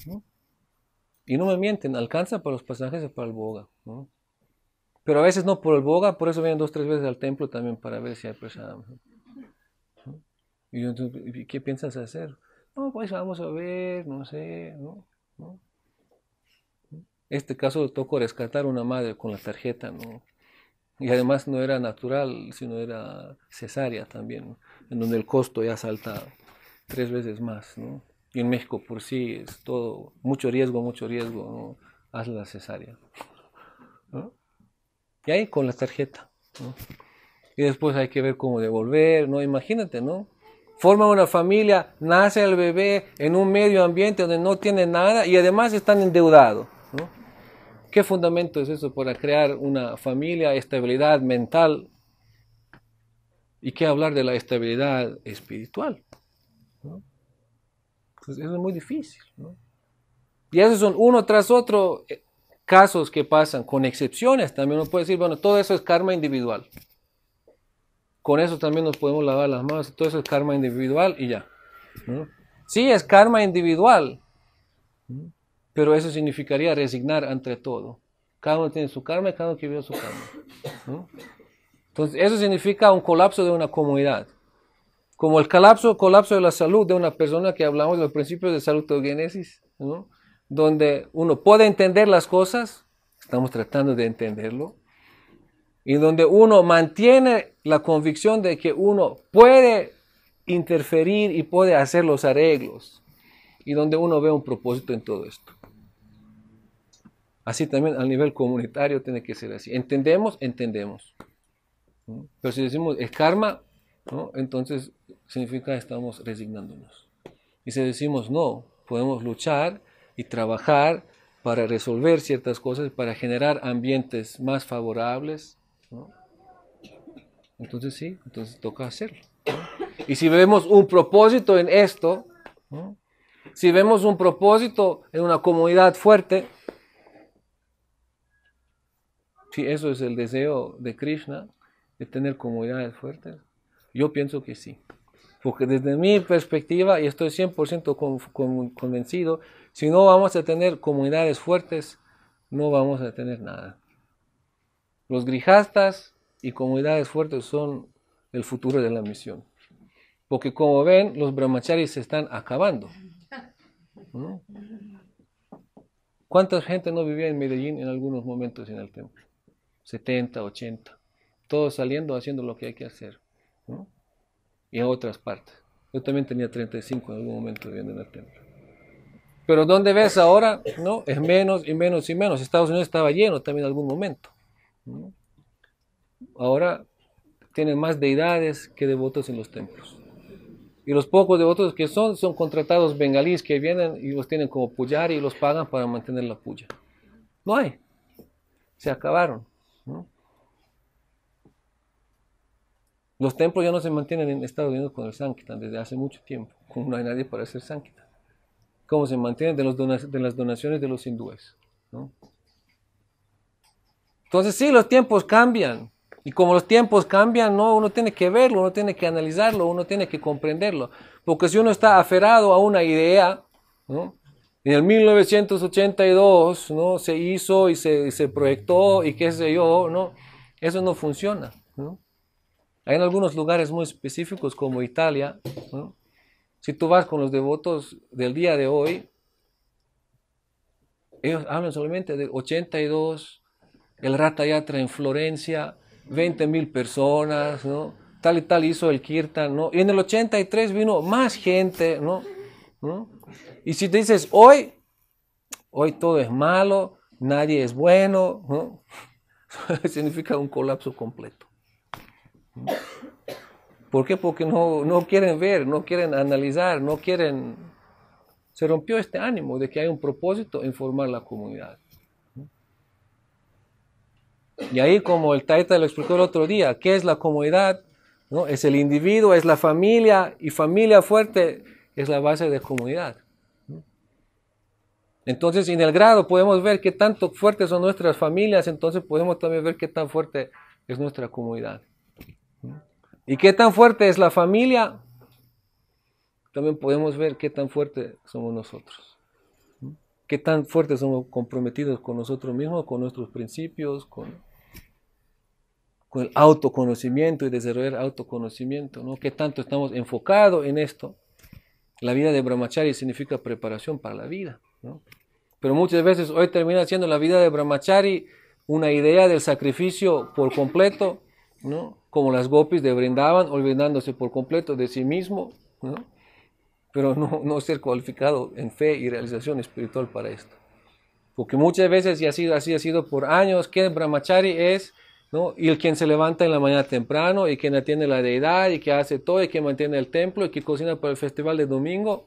Speaker 2: ¿no? Y no me mienten, alcanza para los pasajes y para el boga, ¿no? Pero a veces no por el boga, por eso vienen 2, 3 veces al templo también para ver si hay prashadam, ¿no? Y yo, entonces, ¿qué piensas hacer? No, pues vamos a ver, no sé, ¿no? ¿No? Este caso tocó rescatar una madre con la tarjeta, ¿no? Y además no era natural, sino era cesárea también, ¿no? En donde el costo ya salta 3 veces más, ¿no? Y en México por sí es todo, mucho riesgo, ¿no? Haz la cesárea, ¿no? Y ahí con la tarjeta, ¿no? Y después hay que ver cómo devolver, ¿no? Imagínate, ¿no? Forman una familia, nace el bebé en un medio ambiente donde no tiene nada y además están endeudados, ¿no? ¿Qué fundamento es eso para crear una familia, estabilidad mental? ¿Y qué hablar de la estabilidad espiritual, ¿no? Entonces, eso es muy difícil, ¿no? Y esos son uno tras otro casos que pasan, con excepciones también. Uno puede decir, bueno, todo eso es karma individual. Con eso también nos podemos lavar las manos. Todo eso es karma individual y ya, ¿no? Sí, es karma individual, ¿no? Pero eso significaría resignar ante todo. Cada uno tiene su karma y cada uno que vive su karma, ¿no? Entonces, eso significa un colapso de una comunidad. Como el colapso de la salud de una persona que hablamos de los principios de salutogénesis, ¿no? Donde uno puede entender las cosas, estamos tratando de entenderlo, y donde uno mantiene la convicción de que uno puede interferir y puede hacer los arreglos, y donde uno ve un propósito en todo esto. Así también a nivel comunitario tiene que ser así. Entendemos, ¿no? Pero si decimos es karma, ¿no? Entonces significa que estamos resignándonos. Y si decimos no, podemos luchar y trabajar para resolver ciertas cosas, para generar ambientes más favorables, ¿no? Entonces sí, entonces toca hacerlo, ¿no? Y si vemos un propósito en esto, ¿no? Si vemos un propósito en una comunidad fuerte, si eso es el deseo de Krishna, de tener comunidades fuertes, yo pienso que sí. Porque desde mi perspectiva, y estoy 100% convencido, si no vamos a tener comunidades fuertes, no vamos a tener nada. Los grijastas y comunidades fuertes son el futuro de la misión. Porque como ven, los brahmacharis se están acabando, ¿no? ¿Cuánta gente no vivía en Medellín en algunos momentos en el templo? 70, 80. Todos saliendo, haciendo lo que hay que hacer, ¿no? Y a otras partes. Yo también tenía 35 en algún momento viviendo en el templo. Pero ¿dónde ves ahora? No, es menos y menos y menos. Estados Unidos estaba lleno también en algún momento, ¿no? Ahora tienen más deidades que devotos en los templos. Y los pocos devotos que son contratados bengalíes que vienen y los tienen como pujari y los pagan para mantener la puya. No hay. Se acabaron, ¿no? Los templos ya no se mantienen en Estados Unidos con el Sankirtan desde hace mucho tiempo. Como no hay nadie para hacer Sankirtan. ¿Cómo se mantienen? De las donaciones de los hindúes, ¿no? Entonces sí, los tiempos cambian. Y como los tiempos cambian, no, uno tiene que verlo, uno tiene que analizarlo, uno tiene que comprenderlo. Porque si uno está aferrado a una idea, ¿no? En el 1982, ¿no? Se hizo y se proyectó y qué sé yo, ¿no? Eso no funciona, ¿no? Hay en algunos lugares muy específicos como Italia, ¿no? Si tú vas con los devotos del día de hoy, ellos hablan solamente del 82, el Ratha Yatra en Florencia, 20,000 personas, ¿no? Tal y tal hizo el Kirtan, ¿no? Y en el 83 vino más gente, ¿no? ¿No? Y si te dices, hoy todo es malo, nadie es bueno, ¿no? Significa un colapso completo, ¿no? ¿Por qué? Porque no quieren ver, no quieren analizar, no quieren... Se rompió este ánimo de que hay un propósito en formar la comunidad. Y ahí, como el Taita lo explicó el otro día, ¿qué es la comunidad? ¿No? Es el individuo, es la familia, y familia fuerte es la base de comunidad. Entonces, en el grado podemos ver qué tanto fuertes son nuestras familias, entonces podemos también ver qué tan fuerte es nuestra comunidad. Y qué tan fuerte es la familia, también podemos ver qué tan fuerte somos nosotros. Qué tan fuertes somos comprometidos con nosotros mismos, con nuestros principios, con el autoconocimiento y desarrollar autoconocimiento, ¿no? Qué tanto estamos enfocados en esto. La vida de Brahmachari significa preparación para la vida, ¿no? Pero muchas veces hoy termina siendo la vida de Brahmachari una idea del sacrificio por completo, ¿no? Como las gopis de Vrindavan, olvidándose por completo de sí mismo, ¿no? Pero no ser cualificado en fe y realización espiritual para esto. Porque muchas veces, y así ha sido por años, que el Brahmachari es, ¿no? Y el quien se levanta en la mañana temprano, y quien atiende la deidad, y que hace todo, y que mantiene el templo, y que cocina para el festival de domingo,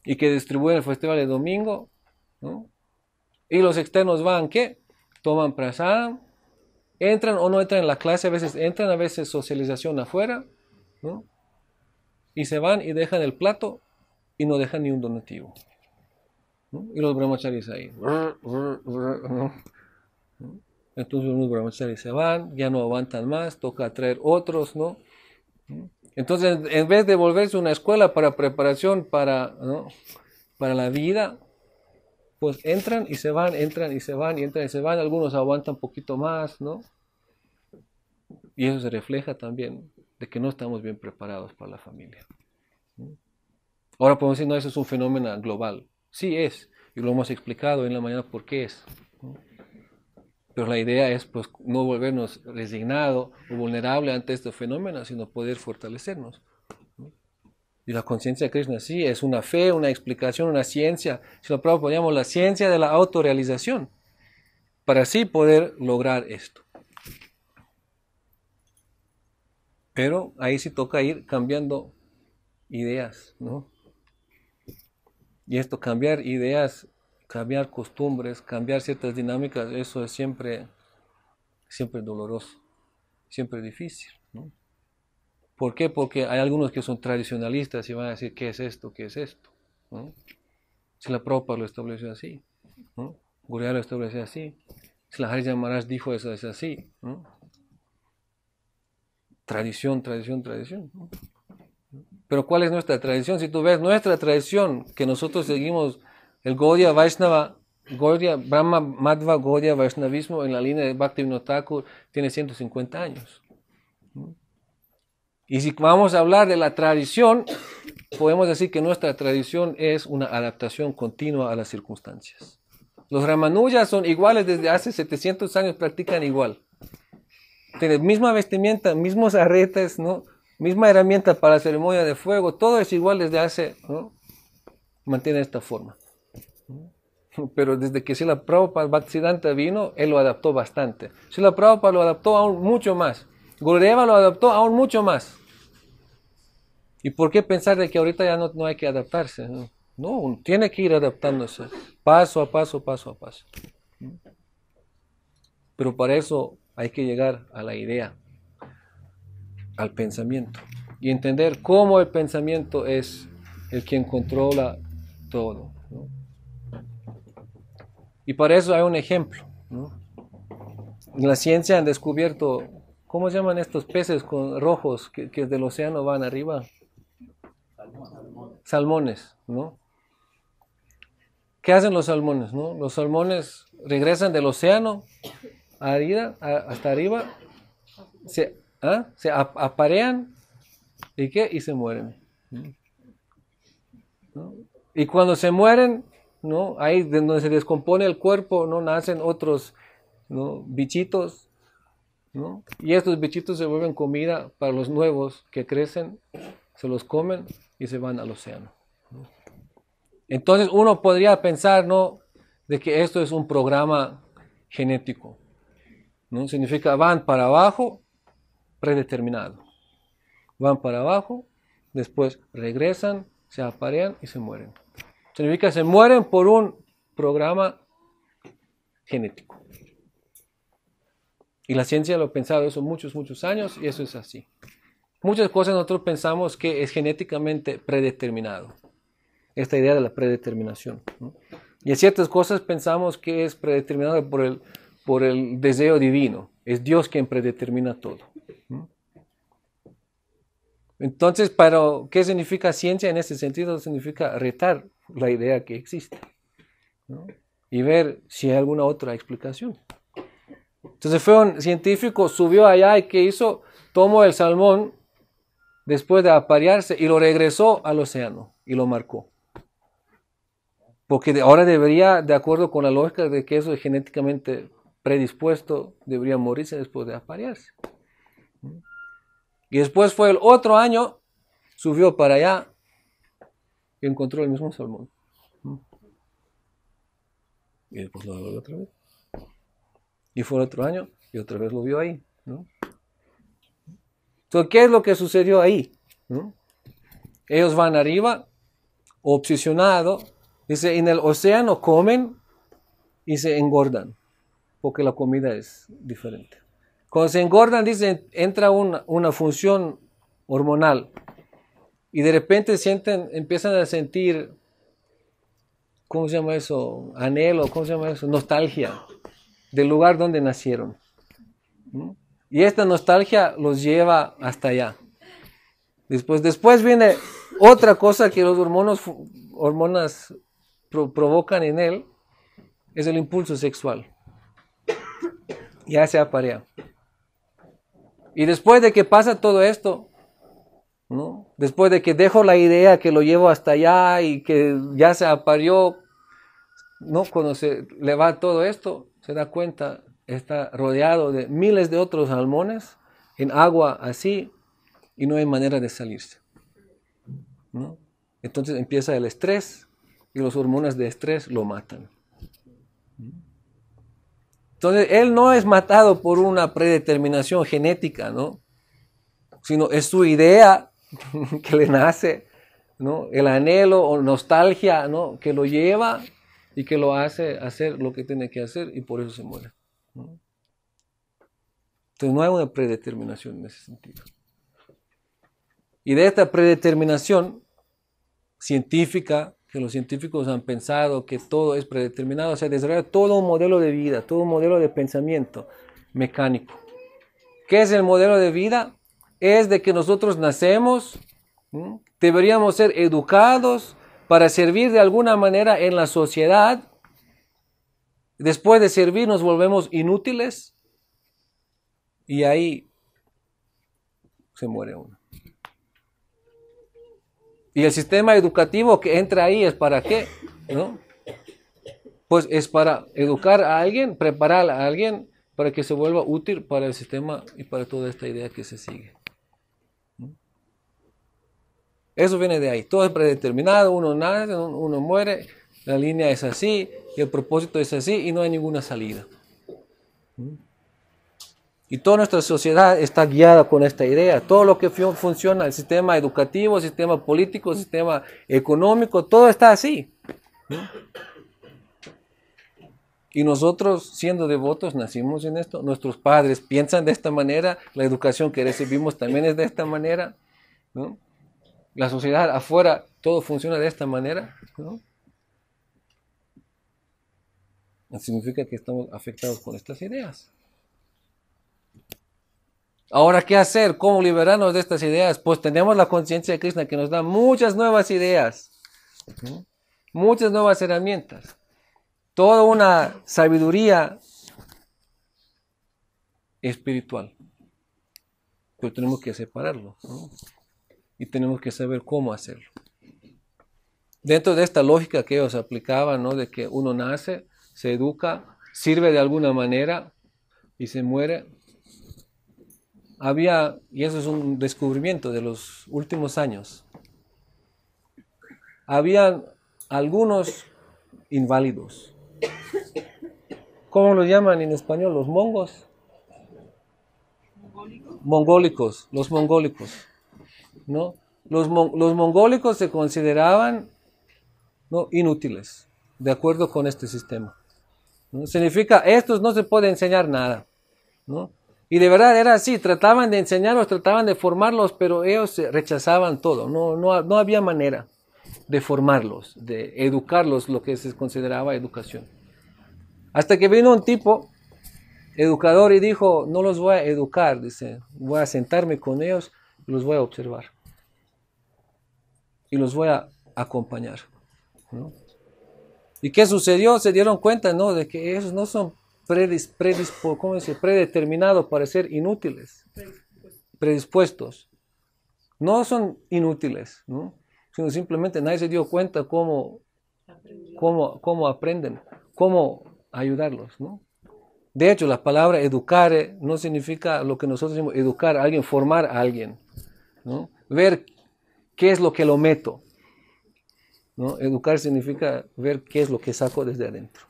Speaker 2: y que distribuye el festival de domingo, ¿no? Y los externos van, ¿qué? Toman prasadam, entran o no entran en la clase, a veces entran, a veces socialización afuera, ¿no? Y se van y dejan el plato y no dejan ni un donativo, ¿no? Y los brahmacharis ahí, ¿no? Entonces unos brahmacharis se van, ya no aguantan más, toca traer otros, ¿no? Entonces, en vez de volverse una escuela para preparación para, ¿no? para la vida, pues entran y se van, entran y se van, y entran y se van, algunos aguantan un poquito más, ¿no? Y eso se refleja también de que no estamos bien preparados para la familia. Ahora podemos decir, no, eso es un fenómeno global. Sí es, y lo hemos explicado en la mañana por qué es. Pero la idea es pues no volvernos resignados o vulnerables ante este fenómeno, sino poder fortalecernos. Y la conciencia de Krishna sí es una fe, una explicación, una ciencia. Si lo ponemos la ciencia de la autorrealización, para así poder lograr esto. Pero ahí sí toca ir cambiando ideas, ¿no? Y esto, cambiar ideas, cambiar costumbres, cambiar ciertas dinámicas, eso es siempre doloroso, siempre difícil, ¿no? ¿Por qué? Porque hay algunos que son tradicionalistas y van a decir, ¿qué es esto? ¿Qué es esto? ¿No? Si la Prabhupada lo estableció así, ¿no? Gurúya lo estableció así, si la Harijan Maharaj dijo eso es así, ¿no? Tradición, tradición, tradición, ¿no? Pero ¿cuál es nuestra tradición? Si tú ves nuestra tradición, que nosotros seguimos el Gaudiya Vaishnava, Gaudiya, Brahma, Madhva, Gaudiya Vaishnavismo en la línea de Bhaktivinoda Thakur, tiene 150 años. Y si vamos a hablar de la tradición, podemos decir que nuestra tradición es una adaptación continua a las circunstancias. Los Ramanuyas son iguales desde hace 700 años, practican igual. Tienen misma vestimenta, mismos aretes, ¿no? Misma herramienta para la ceremonia de fuego, todo es igual desde hace, ¿no? Mantiene esta forma. Pero desde que Srila Prabhupada Bhaktisiddhanta vino, él lo adaptó bastante. Srila Prabhupada lo adaptó aún mucho más. Gurudeva lo adaptó aún mucho más. ¿Y por qué pensar de que ahorita ya no hay que adaptarse? No, tiene que ir adaptándose, paso a paso, paso a paso. Pero para eso hay que llegar a la idea, al pensamiento, y entender cómo el pensamiento es el quien controla todo, ¿no? Y para eso hay un ejemplo, ¿no? En la ciencia han descubierto, ¿cómo se llaman estos peces rojos que del océano van arriba? Salmones, ¿no? ¿Qué hacen los salmones, no? Los salmones regresan del océano hasta arriba, se aparean y se mueren, ¿no? Y cuando se mueren, ¿no? Ahí donde se descompone el cuerpo, ¿no? Nacen otros, ¿no? bichitos, ¿no? Y estos bichitos se vuelven comida para los nuevos que crecen, se los comen y se van al océano, ¿no? Entonces uno podría pensar, ¿no? de que esto es un programa genético, ¿no? Significa van para abajo predeterminado. van para abajo, después regresan, se aparean y se mueren. Significa se mueren por un programa genético. Y la ciencia lo ha pensado eso muchos años y eso es así. Muchas cosas nosotros pensamos que es genéticamente predeterminado. Esta idea de la predeterminación, ¿no? Y en ciertas cosas pensamos que es predeterminado por el deseo divino. Es Dios quien predetermina todo, ¿no? Entonces, ¿qué significa ciencia en este sentido? Significa retar la idea que existe, ¿no? Y ver si hay alguna otra explicación. Entonces fue un científico, subió allá y ¿qué hizo? Tomó el salmón después de aparearse y lo regresó al océano y lo marcó. Porque ahora debería, de acuerdo con la lógica de que eso es genéticamente predispuesto, debería morirse después de aparearse. Y después fue el otro año, subió para allá y encontró el mismo salmón. Y después lo vio otra vez. Y fue el otro año y otra vez lo vio ahí, ¿no? Entonces, ¿qué es lo que sucedió ahí? ¿No? Ellos van arriba, obsesionados, dice, en el océano comen y se engordan, porque la comida es diferente. Cuando se engordan, dice, entra una función hormonal y de repente empiezan a sentir, ¿cómo se llama eso? Anhelo, ¿cómo se llama eso? Nostalgia del lugar donde nacieron. ¿No? Y esta nostalgia los lleva hasta allá. Después viene otra cosa que los hormonas provocan en él, es el impulso sexual. Ya se aparea. Y después de que pasa todo esto, ¿no? Después de que dejo la idea que lo llevo hasta allá y que ya se apareó, ¿no? Cuando se le va todo esto, se da cuenta, está rodeado de miles de otros salmones en agua así y no hay manera de salirse, ¿no? Entonces empieza el estrés y las hormonas de estrés lo matan. Entonces él no es matado por una predeterminación genética, ¿no? Sino es su idea que le nace, ¿no? El anhelo o nostalgia, ¿no? Que lo lleva y que lo hace hacer lo que tiene que hacer y por eso se muere, ¿no? Entonces no hay una predeterminación en ese sentido. Y de esta predeterminación científica, que los científicos han pensado que todo es predeterminado, se desarrolla todo un modelo de vida, todo un modelo de pensamiento mecánico. ¿Qué es el modelo de vida? Es de que nosotros nacemos, ¿sí? Deberíamos ser educados para servir de alguna manera en la sociedad. Después de servir nos volvemos inútiles y ahí se muere uno. Y el sistema educativo que entra ahí es para qué, ¿no? Pues es para educar a alguien, preparar a alguien para que se vuelva útil para el sistema y para toda esta idea que se sigue. Eso viene de ahí. Todo es predeterminado, uno nace, uno muere, la línea es así, y el propósito es así y no hay ninguna salida. Y toda nuestra sociedad está guiada con esta idea. Todo lo que funciona, el sistema educativo, el sistema político, el sistema económico, todo está así. Y nosotros, siendo devotos, nacimos en esto. Nuestros padres piensan de esta manera. La educación que recibimos también es de esta manera, ¿no? La sociedad afuera, todo funciona de esta manera, ¿no? Significa que estamos afectados por estas ideas. Ahora, ¿qué hacer? ¿Cómo liberarnos de estas ideas? Pues tenemos la conciencia de Krishna que nos da muchas nuevas ideas, ¿no? Muchas nuevas herramientas. Toda una sabiduría espiritual. Pero tenemos que separarlo, ¿no? Y tenemos que saber cómo hacerlo. Dentro de esta lógica que ellos aplicaban, ¿no? De que uno nace, se educa, sirve de alguna manera y se muere. Había, y eso es un descubrimiento de los últimos años, había algunos inválidos. ¿Cómo los llaman en español? ¿Los mongos? Mongólicos, los mongólicos. ¿no? Los mongólicos se consideraban, ¿no?, inútiles, de acuerdo con este sistema, ¿no? Significa, estos no se puede enseñar nada, ¿no? Y de verdad era así, trataban de enseñarlos, trataban de formarlos, pero ellos rechazaban todo, no había manera de formarlos, de educarlos, lo que se consideraba educación. Hasta que vino un tipo, educador, y dijo, no los voy a educar, dice, voy a sentarme con ellos y los voy a observar. Y los voy a acompañar, ¿no? ¿Y qué sucedió? Se dieron cuenta, ¿no?, de que ellos no son predeterminados para ser inútiles, predispuestos. No son inútiles, ¿no?, sino simplemente nadie se dio cuenta cómo aprenden, cómo ayudarlos, ¿no? De hecho, la palabra educare no significa lo que nosotros decimos educar a alguien, formar a alguien, ¿no? Ver qué es lo que lo meto, ¿no? Educar significa ver qué es lo que saco desde adentro,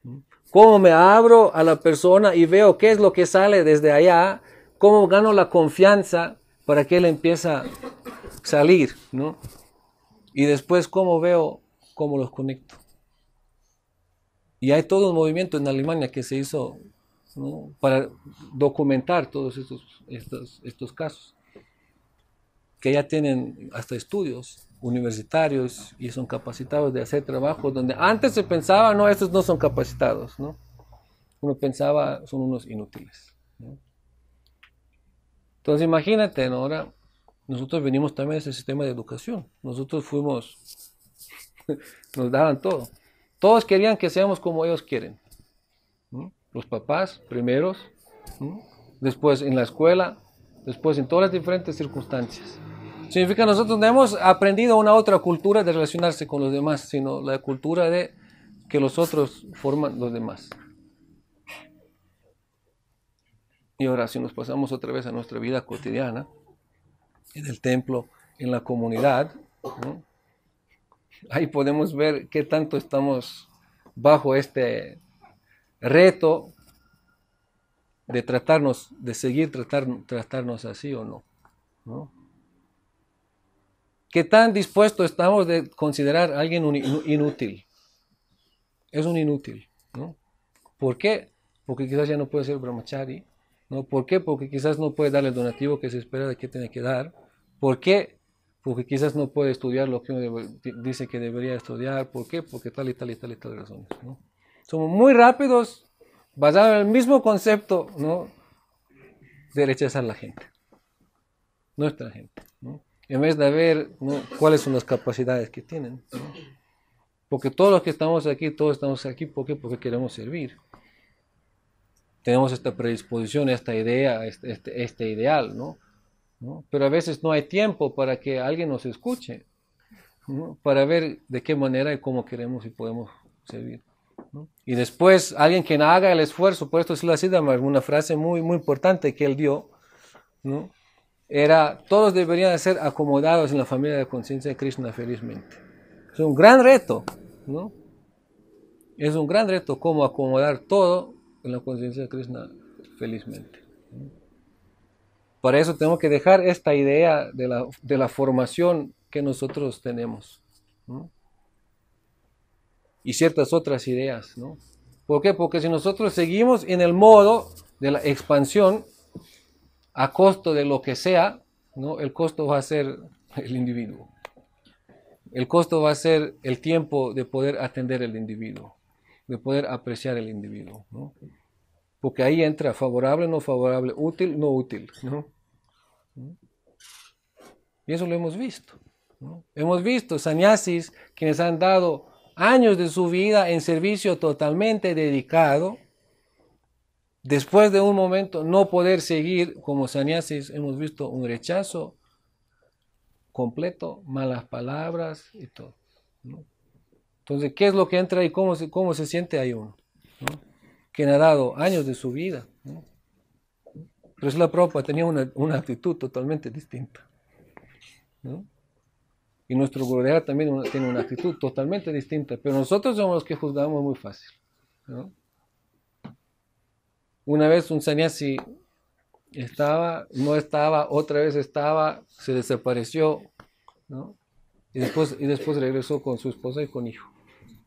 Speaker 2: ¿no? Cómo me abro a la persona y veo qué es lo que sale desde allá, cómo gano la confianza para que él empiece a salir, ¿no? Y después cómo veo cómo los conecto. Y hay todo un movimiento en Alemania que se hizo, ¿no?, para documentar todos estos casos, que ya tienen hasta estudios universitarios y son capacitados de hacer trabajos donde antes se pensaba, no, estos no son capacitados, ¿no? Uno pensaba, son unos inútiles, ¿no? Entonces imagínate, ¿no? Ahora nosotros venimos también de ese sistema de educación. Nosotros fuimos, nos daban todo. Todos querían que seamos como ellos quieren, ¿no? Los papás primeros, ¿no?, después en la escuela, después en todas las diferentes circunstancias. Significa que nosotros no hemos aprendido una otra cultura de relacionarse con los demás, sino la cultura de que los otros forman los demás. Y ahora si nos pasamos otra vez a nuestra vida cotidiana, en el templo, en la comunidad, ¿no?, ahí podemos ver qué tanto estamos bajo este reto de tratarnos, de seguir tratarnos así o no, ¿no? ¿Qué tan dispuestos estamos de considerar a alguien un inútil? Es un inútil, ¿no? ¿Por qué? Porque quizás ya no puede ser brahmachari, ¿no? ¿Por qué? Porque quizás no puede darle el donativo que se espera de que tiene que dar. ¿Por qué? Porque quizás no puede estudiar lo que uno dice que debería estudiar. ¿Por qué? Porque tal y tal y tal y tal razones, ¿no? Somos muy rápidos, basados en el mismo concepto, ¿no?, de rechazar a la gente, nuestra gente, ¿no?, en vez de ver, ¿no?, cuáles son las capacidades que tienen, ¿no? Porque todos los que estamos aquí, ¿por qué? Porque queremos servir. Tenemos esta predisposición, esta idea, este ideal, ¿no? Pero a veces no hay tiempo para que alguien nos escuche, ¿no?, para ver de qué manera y cómo queremos y podemos servir, ¿no? Y después alguien que haga el esfuerzo. Por esto es la Siddhamar, una frase muy, muy importante que él dio, ¿no?, era: todos deberían ser acomodados en la familia de conciencia de Krishna felizmente. Es un gran reto, ¿no? Es un gran reto cómo acomodar todo en la conciencia de Krishna felizmente, ¿no? Para eso tenemos que dejar esta idea de la formación que nosotros tenemos, ¿no?, y ciertas otras ideas, ¿no? ¿Por qué? Porque si nosotros seguimos en el modo de la expansión a costo de lo que sea, ¿no?, el costo va a ser el individuo. El costo va a ser el tiempo de poder atender al individuo, de poder apreciar el individuo, ¿no? Porque ahí entra favorable, no favorable, útil, no útil, ¿no? Y eso lo hemos visto, ¿no? Hemos visto sannyasis quienes han dado años de su vida en servicio totalmente dedicado. Después de un momento no poder seguir como sannyasis, hemos visto un rechazo completo, malas palabras y todo, ¿no? Entonces, ¿qué es lo que entra y cómo se siente ahí uno, ¿no?, quien ha dado años de su vida, ¿no? Pero Srila Prabhupada tenía una actitud totalmente distinta, ¿no? Y nuestro Gurudeva también tiene una actitud totalmente distinta, pero nosotros somos los que juzgamos muy fácil, ¿no? Una vez un sannyasi Estaba, no estaba, otra vez estaba, se desapareció, ¿no? Y después regresó con su esposa y con hijo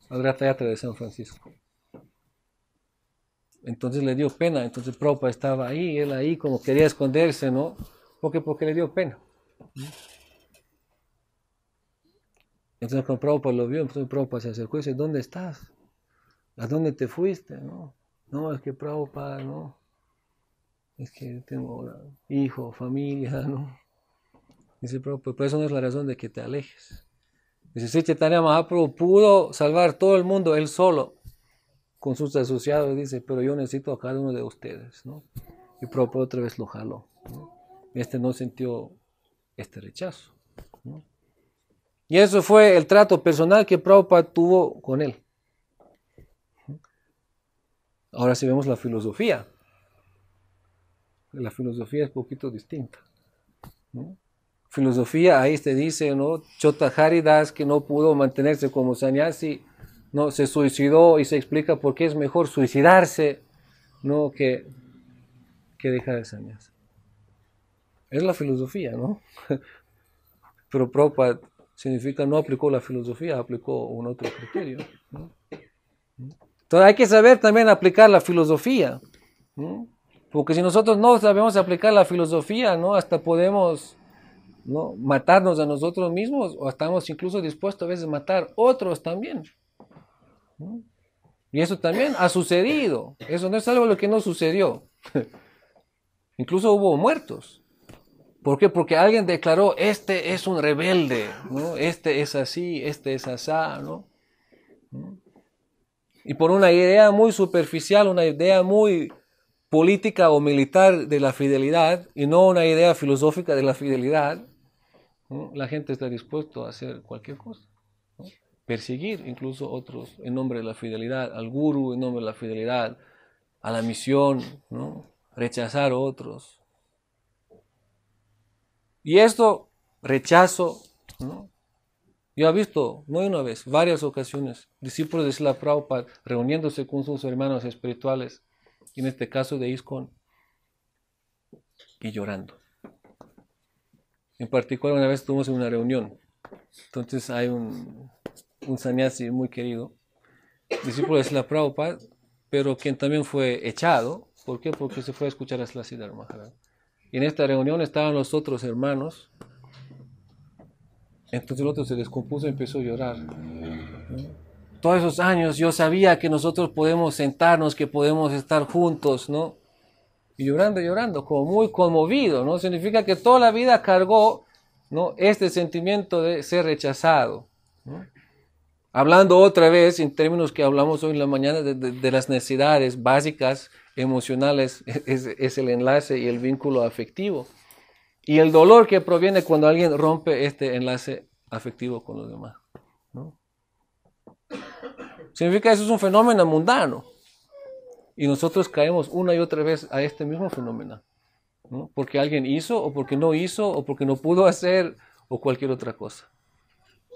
Speaker 2: al Gran Teatro de San Francisco. Entonces le dio pena, entonces Prabhupada estaba ahí, él ahí como quería esconderse, ¿no? Porque le dio pena. Entonces cuando Prabhupada lo vio, entonces Prabhupada se acercó y dice, ¿dónde estás? ¿A dónde te fuiste? No, no, es que Prabhupada, no, es que tengo hijo, familia, ¿no? Dice Prabhupada, pero eso no es la razón de que te alejes. Dice, sí, Chaitanya Mahaprabhu pudo salvar todo el mundo él solo, con sus asociados, dice, pero yo necesito a cada uno de ustedes, ¿no? Y Prabhupada otra vez lo jaló, ¿no? Este no sintió este rechazo, ¿no? Y eso fue el trato personal que Prabhupada tuvo con él. Ahora si vemos la filosofía es un poquito distinta, ¿no? Filosofía, ahí se dice, ¿no? Chota Haridas, que no pudo mantenerse como sannyasi, ¿no? Se suicidó y se explica por qué es mejor suicidarse, ¿no? que dejar el sannyasi. Es la filosofía, ¿no? Pero Prabhupada significa no aplicó la filosofía, aplicó un otro criterio, ¿no? Entonces hay que saber también aplicar la filosofía, ¿no? Porque si nosotros no sabemos aplicar la filosofía, ¿no? Hasta podemos, ¿no? matarnos a nosotros mismos o estamos incluso dispuestos a veces a matar otros también, ¿no? Y eso también ha sucedido, eso no es algo lo que no sucedió. Incluso hubo muertos. ¿Por qué? Porque alguien declaró, este es un rebelde, ¿no? Este es así, este es asá, ¿no? Y por una idea muy superficial, una idea muy política o militar de la fidelidad y no una idea filosófica de la fidelidad, ¿no? La gente está dispuesta a hacer cualquier cosa, ¿no? Perseguir incluso otros en nombre de la fidelidad, al gurú en nombre de la fidelidad, a la misión, ¿no? Rechazar a otros. Y esto, rechazo, ¿no? Yo he visto, no una vez, varias ocasiones, discípulos de Srila Prabhupada reuniéndose con sus hermanos espirituales, en este caso de ISKCON, y llorando. En particular, una vez estuvimos en una reunión, entonces hay un sannyasi muy querido, discípulo de Srila Prabhupada, pero quien también fue echado. ¿Por qué? Porque se fue a escuchar a Srila Siddhar Maharaj. Y en esta reunión estaban los otros hermanos. Entonces el otro se descompuso y empezó a llorar. Todos esos años yo sabía que nosotros podemos sentarnos, que podemos estar juntos, ¿no? Y llorando, llorando, como muy conmovido, ¿no? Significa que toda la vida cargó, ¿no? Este sentimiento de ser rechazado, ¿no? Hablando otra vez, en términos que hablamos hoy en la mañana, de las necesidades básicas, emocionales, es el enlace y el vínculo afectivo. Y el dolor que proviene cuando alguien rompe este enlace afectivo con los demás, ¿no? Significa que eso es un fenómeno mundano. Y nosotros caemos una y otra vez a este mismo fenómeno, ¿no? Porque alguien hizo, o porque no hizo, o porque no pudo hacer, o cualquier otra cosa.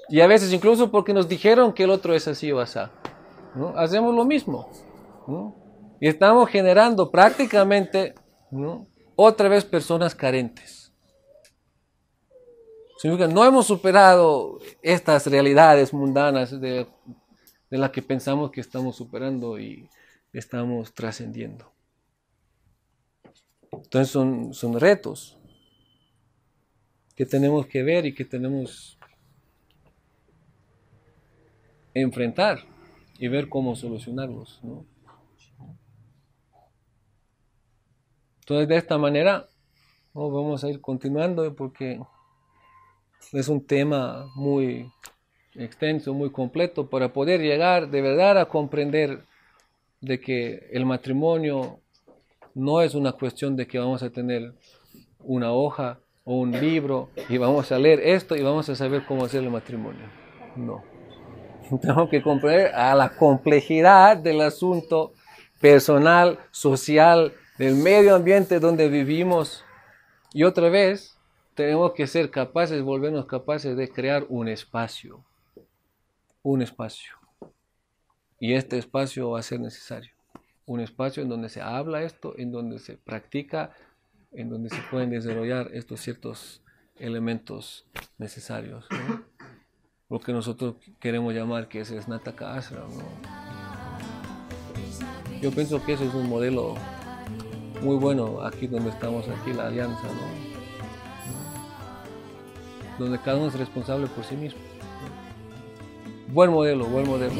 Speaker 2: Y a veces incluso porque nos dijeron que el otro es así o asá, ¿no? Hacemos lo mismo, ¿no? Y estamos generando prácticamente, ¿no? otra vez personas carentes. Significa que no hemos superado estas realidades mundanas de las que pensamos que estamos superando y estamos trascendiendo. Entonces son retos que tenemos que ver y que tenemos que enfrentar y ver cómo solucionarlos, ¿no? Entonces de esta manera, ¿no? vamos a ir continuando porque es un tema muy extenso, muy completo para poder llegar de verdad a comprender de que el matrimonio no es una cuestión de que vamos a tener una hoja o un libro y vamos a leer esto y vamos a saber cómo hacer el matrimonio. No. Tengo que comprender a la complejidad del asunto personal, social, del medio ambiente donde vivimos. Y otra vez, tenemos que ser capaces, volvernos capaces de crear un espacio. Un espacio. Y este espacio va a ser necesario. Un espacio en donde se habla esto, en donde se practica en donde se pueden desarrollar estos ciertos elementos necesarios, ¿no? Lo que nosotros queremos llamar que es Snataka Ashram, ¿no? Yo pienso que eso es un modelo muy bueno aquí donde estamos, aquí la alianza, ¿no? Donde cada uno es responsable por sí mismo. Buen modelo, buen modelo.